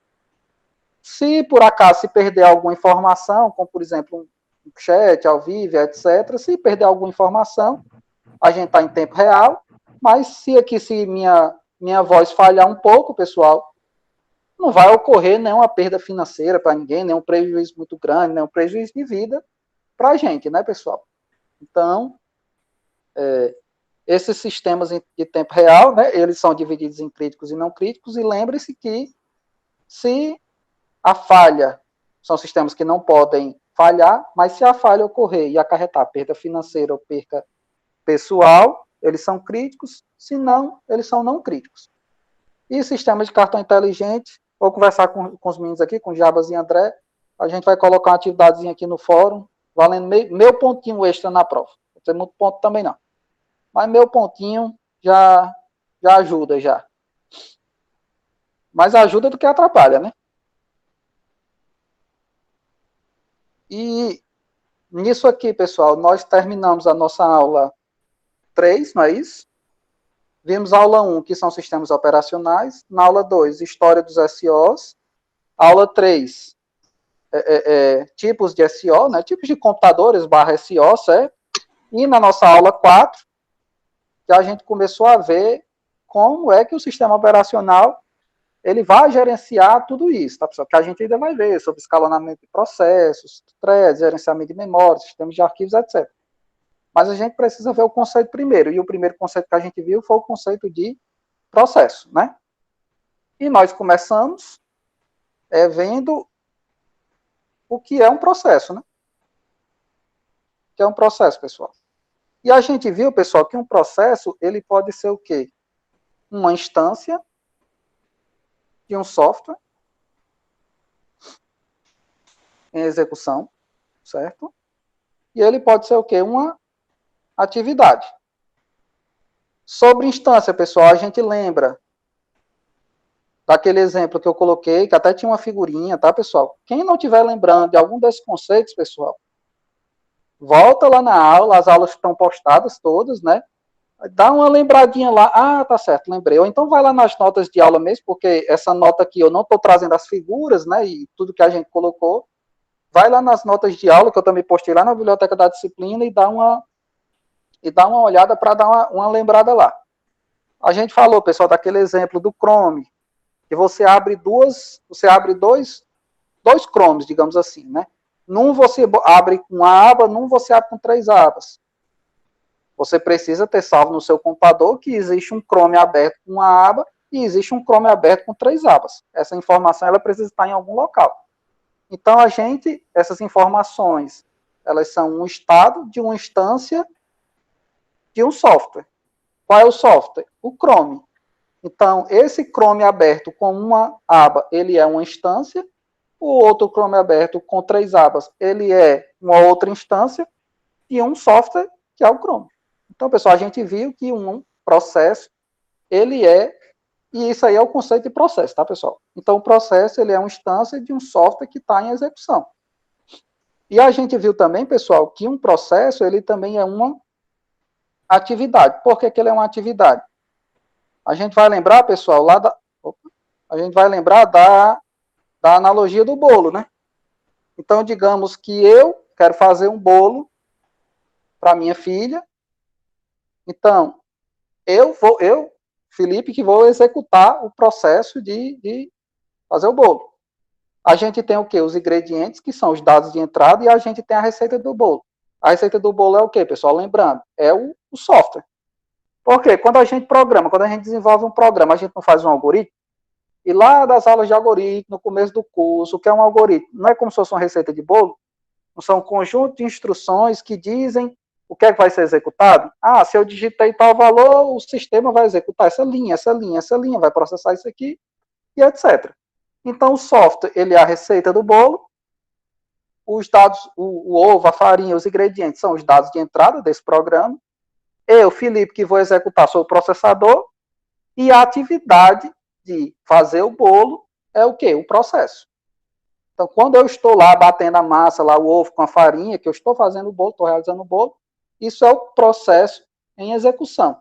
se por acaso se perder alguma informação, como por exemplo um chat ao vivo, etc., se perder alguma informação, a gente está em tempo real, mas se minha voz falhar um pouco, pessoal, não vai ocorrer nenhuma perda financeira para ninguém, nenhum prejuízo muito grande, nenhum prejuízo de vida para a gente, né, pessoal? Então, esses sistemas de tempo real, né, eles são divididos em críticos e não críticos, e lembre-se que se a falha, são sistemas que não podem falhar, mas se a falha ocorrer e acarretar perda financeira ou perda pessoal, eles são críticos, se não, eles são não críticos. E sistemas de cartão inteligente, vou conversar com os meninos aqui, com o Jabas e André, a gente vai colocar uma atividadezinha aqui no fórum, valendo meu pontinho extra na prova. Não tem muito ponto também não. Mas meu pontinho já ajuda já. Mais ajuda do que atrapalha, né? E nisso aqui, pessoal, nós terminamos a nossa aula 3, não é isso? Vimos a aula 1, que são sistemas operacionais. Na aula 2, história dos SOs. Aula 3, tipos de SO, né? Tipos de computadores /SO, certo? E na nossa aula 4, que a gente começou a ver como é que o sistema operacional ele vai gerenciar tudo isso, tá, pessoal? Que a gente ainda vai ver sobre escalonamento de processos, threads, gerenciamento de memória, sistemas de arquivos, etc. Mas a gente precisa ver o conceito primeiro, e o primeiro conceito que a gente viu foi o conceito de processo, né? E nós começamos vendo o que é um processo, né? O que é um processo, pessoal? E a gente viu, pessoal, que um processo, ele pode ser o quê? Uma instância de um software em execução, certo? E ele pode ser o quê? Uma atividade. Sobre instância, pessoal, a gente lembra daquele exemplo que eu coloquei, que até tinha uma figurinha, tá, pessoal? Quem não estiver lembrando de algum desses conceitos, pessoal, volta lá na aula, as aulas estão postadas todas, né? Dá uma lembradinha lá, tá certo, lembrei. Ou então vai lá nas notas de aula mesmo, porque essa nota aqui eu não estou trazendo as figuras, né, e tudo que a gente colocou. Vai lá nas notas de aula, que eu também postei lá na biblioteca da disciplina, e dá uma olhada para dar uma lembrada lá. A gente falou, pessoal, daquele exemplo do Chrome, que você abre dois Chromes, digamos assim, né? Num você abre com uma aba, num você abre com 3 abas. Você precisa ter salvo no seu computador que existe um Chrome aberto com uma aba e existe um Chrome aberto com 3 abas. Essa informação ela precisa estar em algum local. Então, essas informações, elas são um estado de uma instância de um software. Qual é o software? O Chrome. Então, esse Chrome aberto com uma aba, ele é uma instância. O outro Chrome aberto com 3 abas, ele é uma outra instância. E um software, que é o Chrome. Então, pessoal, a gente viu que um processo, ele é, e isso aí é o conceito de processo, tá, pessoal? Então, o processo, ele é uma instância de um software que está em execução. E a gente viu também, pessoal, que um processo, ele também é uma atividade. Por que ele é uma atividade? A gente vai lembrar, pessoal, da analogia do bolo, né? Então, digamos que eu quero fazer um bolo para minha filha. Então, eu, Felipe, que vou executar o processo de fazer o bolo. A gente tem o quê? Os ingredientes, que são os dados de entrada, e a gente tem a receita do bolo. A receita do bolo é o quê, pessoal? Lembrando, é o software. Por quê? Quando a gente programa, quando a gente desenvolve um programa, a gente não faz um algoritmo? E lá das aulas de algoritmo, no começo do curso, o que é um algoritmo? Não é como se fosse uma receita de bolo? Não são um conjunto de instruções que dizem o que é que vai ser executado? Ah, se eu digitei tal valor, o sistema vai executar essa linha, vai processar isso aqui, e etc. Então, o software, ele é a receita do bolo, os dados, o ovo, a farinha, os ingredientes são os dados de entrada desse programa. Eu, Felipe, que vou executar, sou o processador, e a atividade de fazer o bolo é o quê? O processo. Então, quando eu estou lá batendo a massa, lá o ovo com a farinha, que eu estou fazendo o bolo, estou realizando o bolo, isso é o processo em execução.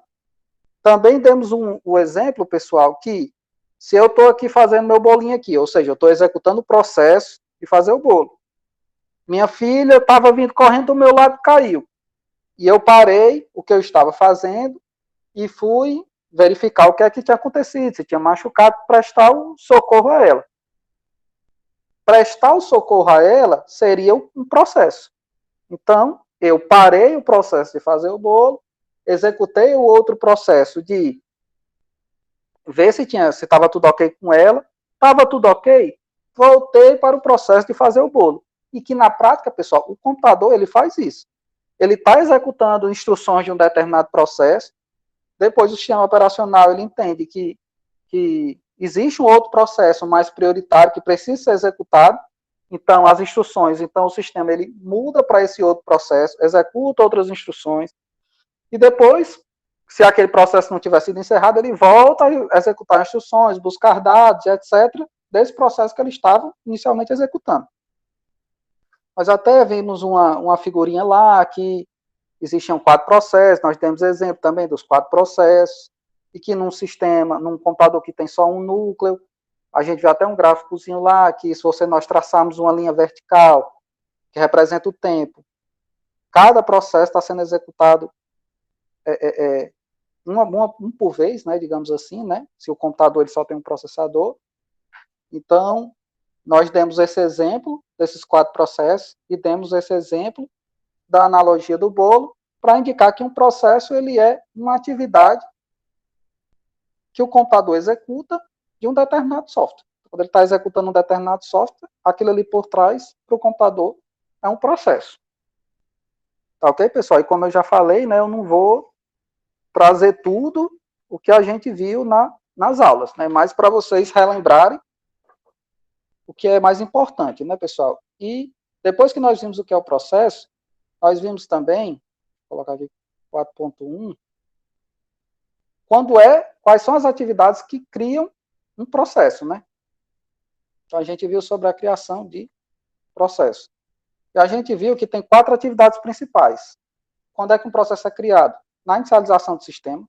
Também demos o exemplo, pessoal, que se eu estou aqui fazendo meu bolinho aqui, ou seja, eu estou executando o processo de fazer o bolo. Minha filha estava vindo correndo do meu lado e caiu. E eu parei o que eu estava fazendo e fui verificar o que é que tinha acontecido, se tinha machucado, prestar o socorro a ela. Prestar o socorro a ela seria um processo. Então, eu parei o processo de fazer o bolo, executei o outro processo de ver se estava tudo ok com ela, estava tudo ok, voltei para o processo de fazer o bolo. E que na prática, pessoal, o computador ele faz isso. Ele está executando instruções de um determinado processo, depois o sistema operacional ele entende que existe um outro processo mais prioritário que precisa ser executado, então as instruções, então o sistema ele muda para esse outro processo, executa outras instruções, e depois, se aquele processo não tiver sido encerrado, ele volta a executar instruções, buscar dados, etc., desse processo que ele estava inicialmente executando. Nós até vimos uma figurinha lá que existiam 4 processos, nós temos exemplo também dos 4 processos, e que num sistema, num computador que tem só um núcleo, a gente vê até um gráficozinho lá, que se nós traçarmos uma linha vertical, que representa o tempo, cada processo está sendo executado um por vez, né, digamos assim, né, se o computador ele só tem um processador. Então, nós demos esse exemplo desses 4 processos e demos esse exemplo da analogia do bolo para indicar que um processo ele é uma atividade que o computador executa de um determinado software. Quando ele está executando um determinado software, aquilo ali por trás, para o computador, é um processo. Tá ok, pessoal? E como eu já falei, né, eu não vou trazer tudo o que a gente viu nas aulas, né, mas para vocês relembrarem o que é mais importante, né, pessoal? E depois que nós vimos o que é o processo, nós vimos também, vou colocar aqui 4.1, quais são as atividades que criam um processo, né? Então, a gente viu sobre a criação de processo. E a gente viu que tem 4 atividades principais. Quando é que um processo é criado? Na inicialização do sistema.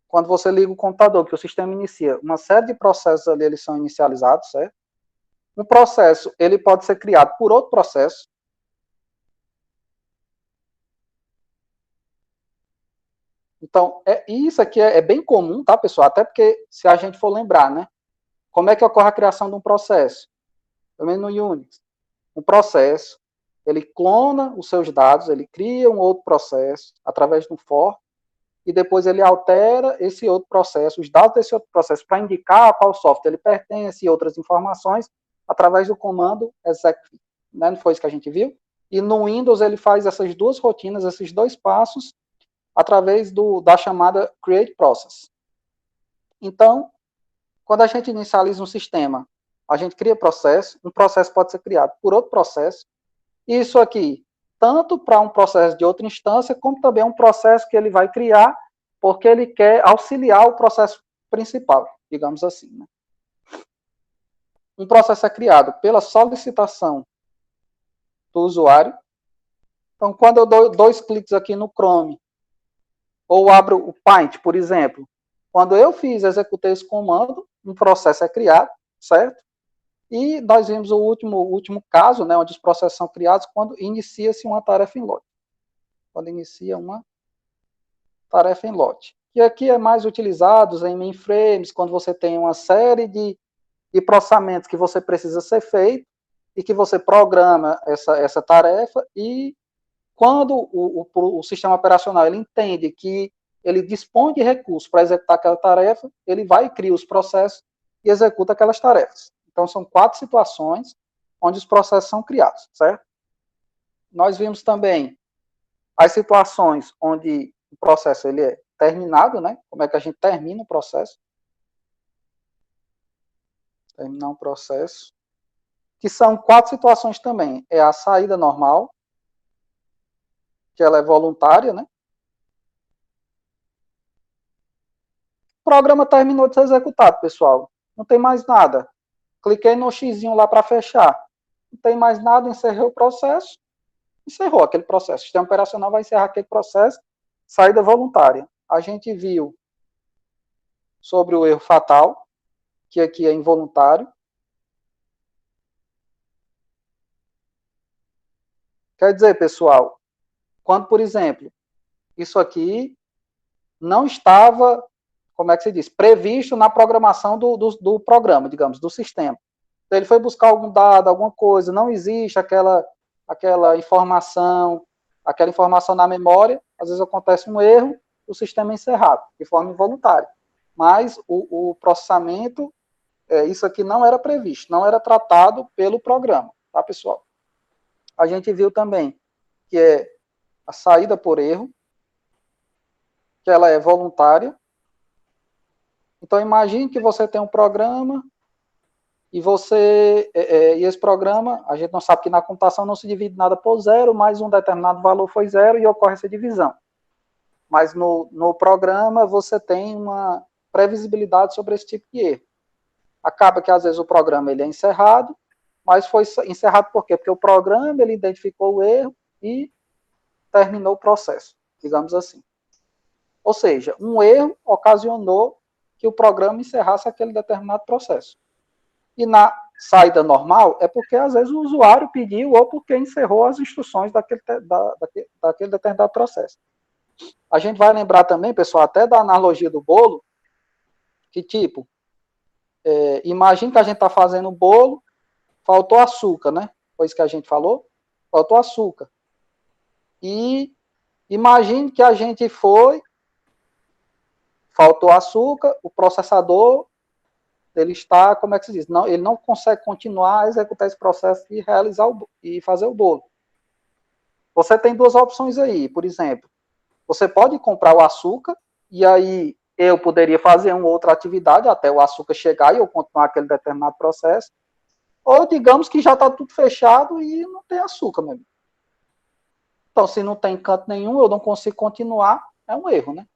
Quando você liga o computador, que o sistema inicia, uma série de processos ali, eles são inicializados, certo? Um processo, ele pode ser criado por outro processo. Então, isso aqui é bem comum, tá, pessoal? Até porque, se a gente for lembrar, né? Como é que ocorre a criação de um processo? Também no Unix. Um processo, ele clona os seus dados, ele cria um outro processo através de um for, e depois ele altera esse outro processo, os dados desse outro processo, para indicar a qual software ele pertence e outras informações, através do comando exec. Né? Não foi isso que a gente viu? E no Windows ele faz essas 2 rotinas, esses 2 passos, através da chamada create process. Então, quando a gente inicializa um sistema, a gente cria processo, um processo pode ser criado por outro processo, e isso aqui, tanto para um processo de outra instância, como também um processo que ele vai criar, porque ele quer auxiliar o processo principal, digamos assim. Né? Um processo é criado pela solicitação do usuário. Então, quando eu dou 2 cliques aqui no Chrome, ou abro o Paint, por exemplo, quando eu executei esse comando, um processo é criado, certo? E nós vimos o último caso, né, onde os processos são criados quando inicia-se uma tarefa em lote. Quando inicia uma tarefa em lote. E aqui é mais utilizado em mainframes, quando você tem uma série de processamentos que você precisa ser feito e que você programa essa tarefa, e quando o sistema operacional ele entende que ele dispõe de recursos para executar aquela tarefa, ele vai e cria os processos e executa aquelas tarefas. Então, são 4 situações onde os processos são criados, certo? Nós vimos também as situações onde o processo ele é terminado, né? Como é que a gente termina o processo? Terminar um processo. Que são 4 situações também. É a saída normal, que ela é voluntária, né? O programa terminou de ser executado, pessoal. Não tem mais nada. Cliquei no xizinho lá para fechar. Não tem mais nada, encerrei o processo. Encerrou aquele processo. O sistema operacional vai encerrar aquele processo. Saída voluntária. A gente viu sobre o erro fatal, que aqui é involuntário. Quer dizer, pessoal, quando, por exemplo, isso aqui não estava, como é que se diz, previsto na programação do programa, digamos, do sistema. Então, ele foi buscar algum dado, alguma coisa, não existe aquela informação na memória, às vezes acontece um erro, o sistema é encerrado, de forma involuntária. Mas o processamento, isso aqui não era previsto, não era tratado pelo programa, tá, pessoal? A gente viu também que é a saída por erro, que ela é voluntária. Então, imagine que você tem um programa e e esse programa, a gente não sabe que na computação não se divide nada por zero, mas um determinado valor foi zero e ocorre essa divisão. Mas no programa você tem uma previsibilidade sobre esse tipo de erro. Acaba que às vezes o programa ele é encerrado, mas foi encerrado por quê? Porque o programa ele identificou o erro e terminou o processo, digamos assim. Ou seja, um erro ocasionou que o programa encerrasse aquele determinado processo. E na saída normal é porque às vezes o usuário pediu ou porque encerrou as instruções daquele determinado processo. A gente vai lembrar também, pessoal, até da analogia do bolo, que tipo, imagine que a gente está fazendo um bolo, faltou açúcar, né? Foi isso que a gente falou? Faltou açúcar. E imagine que a gente faltou açúcar, o processador, ele está, como é que se diz? Não, ele não consegue continuar a executar esse processo e e fazer o bolo. Você tem 2 opções aí, por exemplo, você pode comprar o açúcar, e aí eu poderia fazer uma outra atividade até o açúcar chegar e eu continuar aquele determinado processo, ou digamos que já está tudo fechado e não tem açúcar mesmo. Então, se não tem canto nenhum, eu não consigo continuar, é um erro, né?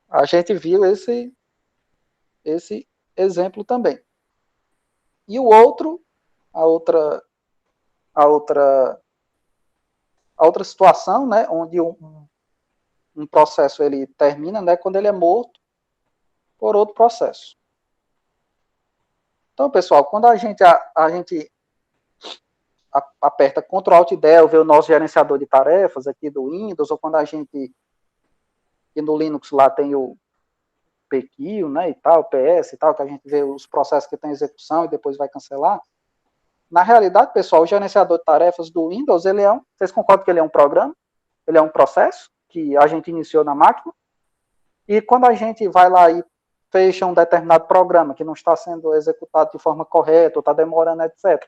A gente viu esse exemplo também. E o outro, a outra situação, né, onde um processo ele termina, né, quando ele é morto por outro processo. Então, pessoal, quando a gente aperta Ctrl Alt Del, vê o nosso gerenciador de tarefas aqui do Windows, ou quando a gente, e no Linux lá tem o PQ, né, e tal, PS e tal, que a gente vê os processos que tem execução e depois vai cancelar. Na realidade, pessoal, o gerenciador de tarefas do Windows, vocês concordam que ele é um programa? Ele é um processo que a gente iniciou na máquina, e quando a gente vai lá e fecha um determinado programa que não está sendo executado de forma correta, ou está demorando, etc.,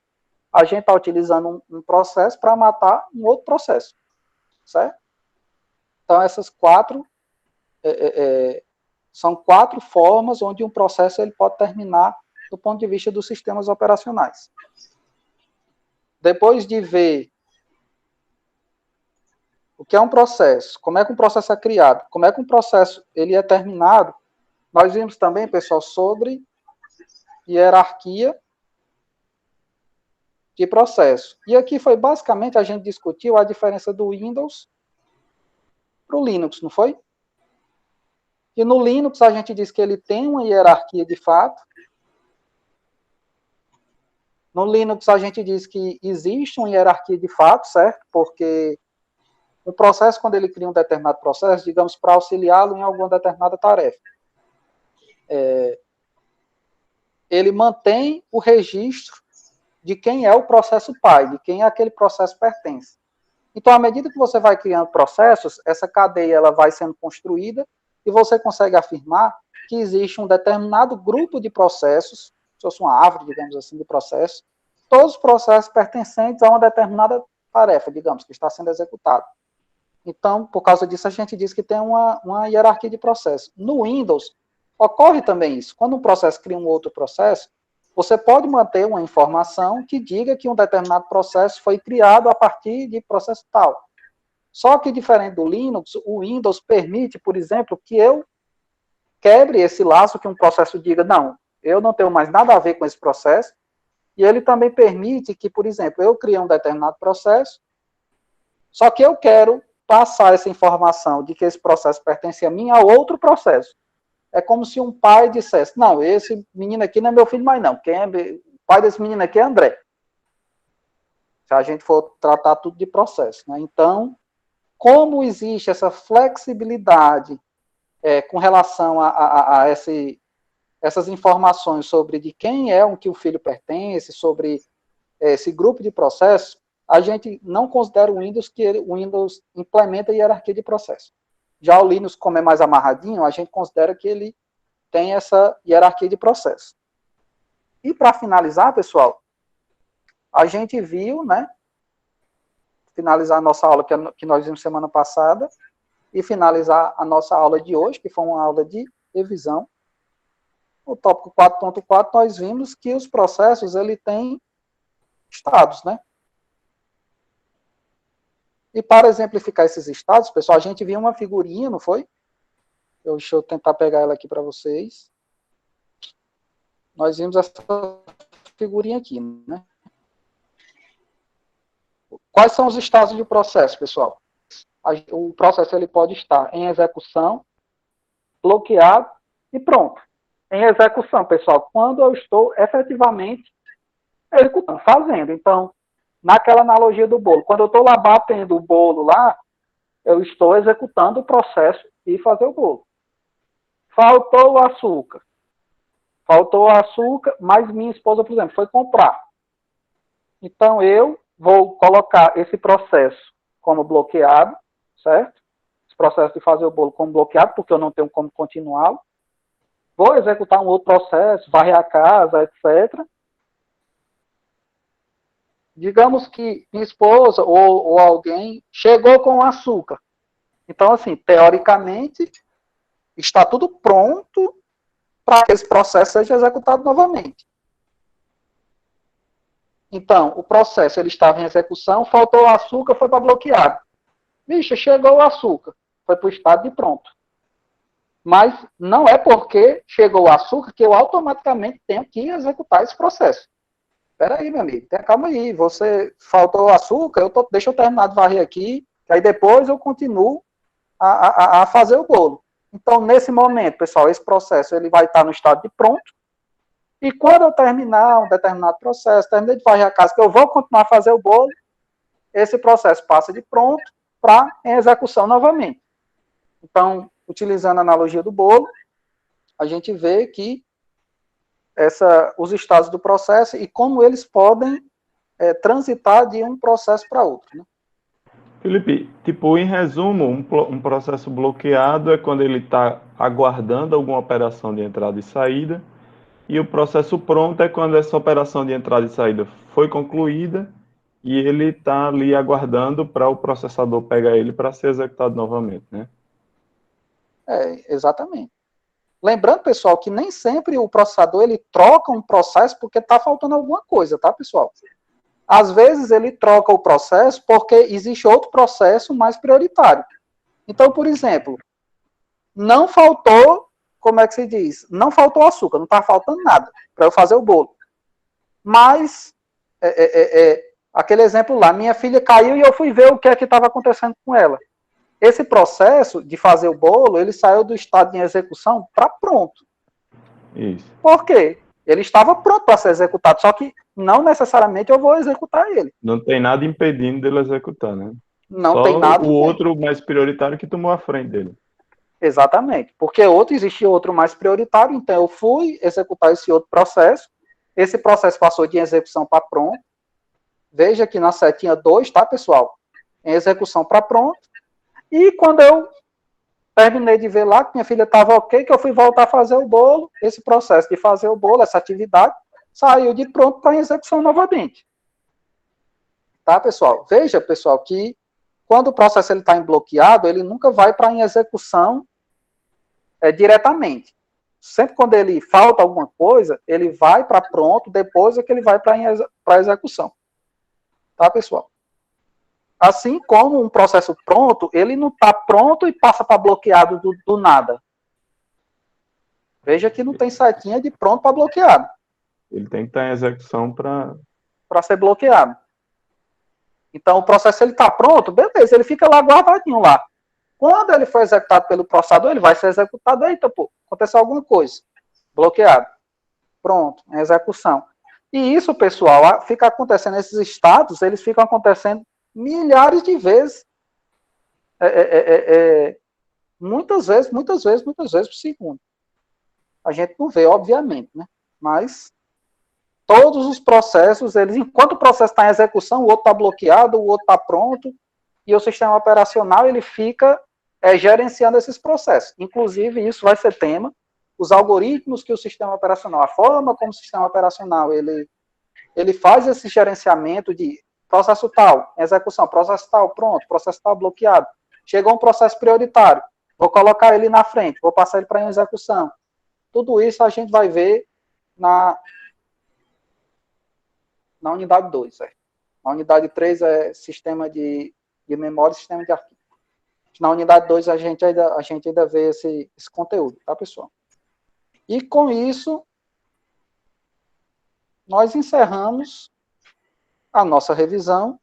a gente está utilizando um processo para matar um outro processo, certo? Então, essas 4 são 4 formas onde um processo ele pode terminar do ponto de vista dos sistemas operacionais. Depois de ver o que é um processo, como é que um processo é criado, como é que um processo ele é terminado, nós vimos também, pessoal, sobre hierarquia de processo. E aqui foi basicamente a gente discutiu a diferença do Windows para o Linux, não foi? E no Linux a gente diz que ele tem uma hierarquia de fato. No Linux a gente diz que existe uma hierarquia de fato, certo? Porque o processo, quando ele cria um determinado processo, digamos, para auxiliá-lo em alguma determinada tarefa, ele mantém o registro de quem é o processo pai, de quem aquele processo pertence. Então, à medida que você vai criando processos, essa cadeia ela vai sendo construída e você consegue afirmar que existe um determinado grupo de processos, se fosse uma árvore, digamos assim, de processos, todos os processos pertencentes a uma determinada tarefa, digamos, que está sendo executada. Então, por causa disso, a gente diz que tem uma hierarquia de processos. No Windows, ocorre também isso. Quando um processo cria um outro processo, você pode manter uma informação que diga que um determinado processo foi criado a partir de processo tal. Só que, diferente do Linux, o Windows permite, por exemplo, que eu quebre esse laço, que um processo diga, não, eu não tenho mais nada a ver com esse processo, e ele também permite que, por exemplo, eu criei um determinado processo, só que eu quero passar essa informação de que esse processo pertence a mim a outro processo. É como se um pai dissesse, não, esse menino aqui não é meu filho mais não, o pai desse menino aqui é André. Se a gente for tratar tudo de processo, né? Então, como existe essa flexibilidade com relação a essas informações sobre de quem é que o filho pertence, sobre esse grupo de processos, a gente não considera o Windows que o Windows implementa a hierarquia de processos. Já o Linux, como é mais amarradinho, a gente considera que ele tem essa hierarquia de processos. E para finalizar, pessoal, a gente viu, né, finalizar a nossa aula que nós vimos semana passada, e finalizar a nossa aula de hoje, que foi uma aula de revisão. No tópico 4.4, nós vimos que os processos, ele tem estados, né? E para exemplificar esses estados, pessoal, a gente viu uma figurinha, não foi? Deixa eu tentar pegar ela aqui para vocês. Nós vimos essa figurinha aqui, né? Quais são os estados de processo, pessoal? O processo ele pode estar em execução, bloqueado e pronto. Em execução, pessoal, quando eu estou efetivamente executando, fazendo. Então, naquela analogia do bolo, quando eu estou lá batendo o bolo lá, eu estou executando o processo e fazer o bolo. Faltou o açúcar. Faltou o açúcar, mas minha esposa, por exemplo, foi comprar. Então, eu vou colocar esse processo como bloqueado, certo? Esse processo de fazer o bolo como bloqueado, porque eu não tenho como continuá-lo. Vou executar um outro processo, varrer a casa, etc. Digamos que minha esposa ou alguém chegou com o açúcar. Então, assim, teoricamente, está tudo pronto para que esse processo seja executado novamente. Então, o processo ele estava em execução, faltou o açúcar, foi para bloqueado. Bicho, chegou o açúcar, foi para o estado de pronto. Mas não é porque chegou o açúcar que eu automaticamente tenho que executar esse processo. Espera aí, meu amigo, calma aí, você faltou açúcar, deixa eu terminar de varrer aqui, que aí depois eu continuo a fazer o bolo. Então, nesse momento, pessoal, esse processo ele vai estar no estado de pronto, e quando eu terminar um determinado processo, terminei de varrer a casa, que eu vou continuar a fazer o bolo, esse processo passa de pronto para em execução novamente. Então, utilizando a analogia do bolo, a gente vê que os estados do processo e como eles podem transitar de um processo para outro. Né? Felipe, tipo, em resumo, um processo bloqueado é quando ele está aguardando alguma operação de entrada e saída, e o processo pronto é quando essa operação de entrada e saída foi concluída e ele está ali aguardando para o processador pegar ele para ser executado novamente, né? Exatamente. Lembrando, pessoal, que nem sempre o processador ele troca um processo porque está faltando alguma coisa, tá, pessoal? Às vezes ele troca o processo porque existe outro processo mais prioritário. Então, por exemplo, não faltou, como é que se diz? Não faltou açúcar, não está faltando nada para eu fazer o bolo. Mas, aquele exemplo lá, minha filha caiu e eu fui ver o que é que estava acontecendo com ela. Esse processo de fazer o bolo, ele saiu do estado de execução para pronto. Isso. Por quê? Ele estava pronto para ser executado, só que não necessariamente eu vou executar ele. Não tem nada impedindo dele executar, né? Não Só tem nada. O outro mais prioritário que tomou a frente dele. Exatamente. Porque existia outro mais prioritário, então eu fui executar esse outro processo. Esse processo passou de execução para pronto. Veja que na setinha 2, tá, pessoal? em execução para pronto, e quando eu terminei de ver lá que minha filha estava ok, que eu fui voltar a fazer o bolo, esse processo de fazer o bolo, essa atividade, saiu de pronto para execução novamente. Tá, pessoal? Veja, pessoal, que quando o processo está bloqueado, ele nunca vai para em execução diretamente. Sempre quando ele falta alguma coisa, ele vai para pronto, depois é que ele vai para a execução. Tá, pessoal? Assim como um processo pronto, ele não está pronto e passa para bloqueado do nada. Veja que não tem setinha de pronto para bloqueado. Ele tem que estar em execução para ser bloqueado. Então, o processo ele está pronto, beleza, ele fica lá guardadinho lá. Quando ele for executado pelo processador, ele vai ser executado, eita, pô, aconteceu alguma coisa. Bloqueado. Pronto, em execução. E isso, pessoal, fica acontecendo, esses estados, eles ficam acontecendo milhares de vezes. Muitas vezes por segundo. A gente não vê, obviamente, né? Mas todos os processos, eles, enquanto o processo está em execução, o outro está bloqueado, o outro está pronto, e o sistema operacional ele fica gerenciando esses processos. Inclusive, isso vai ser tema, os algoritmos que o sistema operacional, a forma como o sistema operacional ele faz esse gerenciamento de processo tal, execução, processo tal, pronto, processo tal, bloqueado. Chegou um processo prioritário, vou colocar ele na frente, vou passar ele para execução. Tudo isso a gente vai ver na unidade 2. Na unidade 3 é sistema de memória e sistema de arquivo. Na unidade 2 a gente ainda vê esse conteúdo, tá, pessoal? E com isso, nós encerramos a nossa revisão.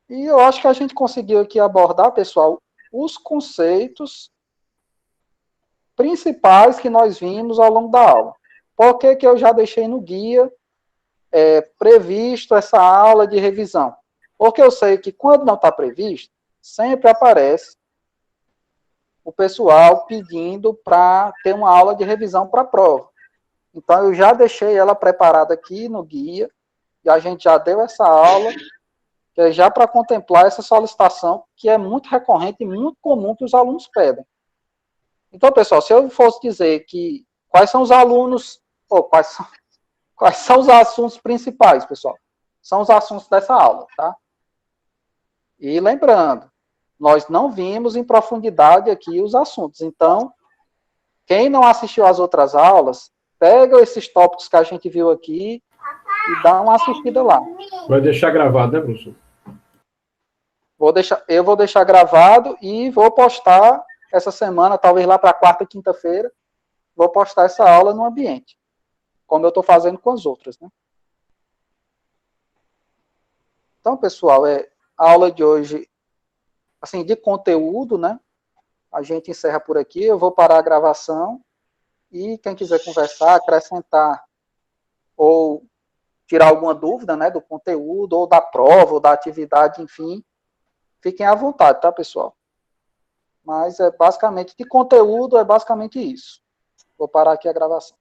E eu acho que a gente conseguiu aqui abordar, pessoal, os conceitos principais que nós vimos ao longo da aula. Por que eu já deixei no guia previsto essa aula de revisão? Porque eu sei que quando não está previsto, sempre aparece o pessoal pedindo para ter uma aula de revisão para a prova. Então, eu já deixei ela preparada aqui no guia, e a gente já deu essa aula, que é já para contemplar essa solicitação, que é muito recorrente e muito comum que os alunos pedem. Então, pessoal, se eu fosse dizer que quais são os alunos, ou quais são os assuntos principais, pessoal? São os assuntos dessa aula, tá? E lembrando, nós não vimos em profundidade aqui os assuntos. Então, quem não assistiu às outras aulas, pega esses tópicos que a gente viu aqui e dá uma assistida lá. Vai deixar gravado, né, professor? Eu vou deixar gravado e vou postar essa semana, talvez lá para quarta, quinta-feira, vou postar essa aula no ambiente, como eu estou fazendo com as outras, né? Então, pessoal, a aula de hoje, assim, de conteúdo, né? A gente encerra por aqui, eu vou parar a gravação e quem quiser conversar, acrescentar ou tirar alguma dúvida, né, do conteúdo, ou da prova, ou da atividade, enfim, fiquem à vontade, tá, pessoal? Mas basicamente, de conteúdo, é basicamente isso. Vou parar aqui a gravação.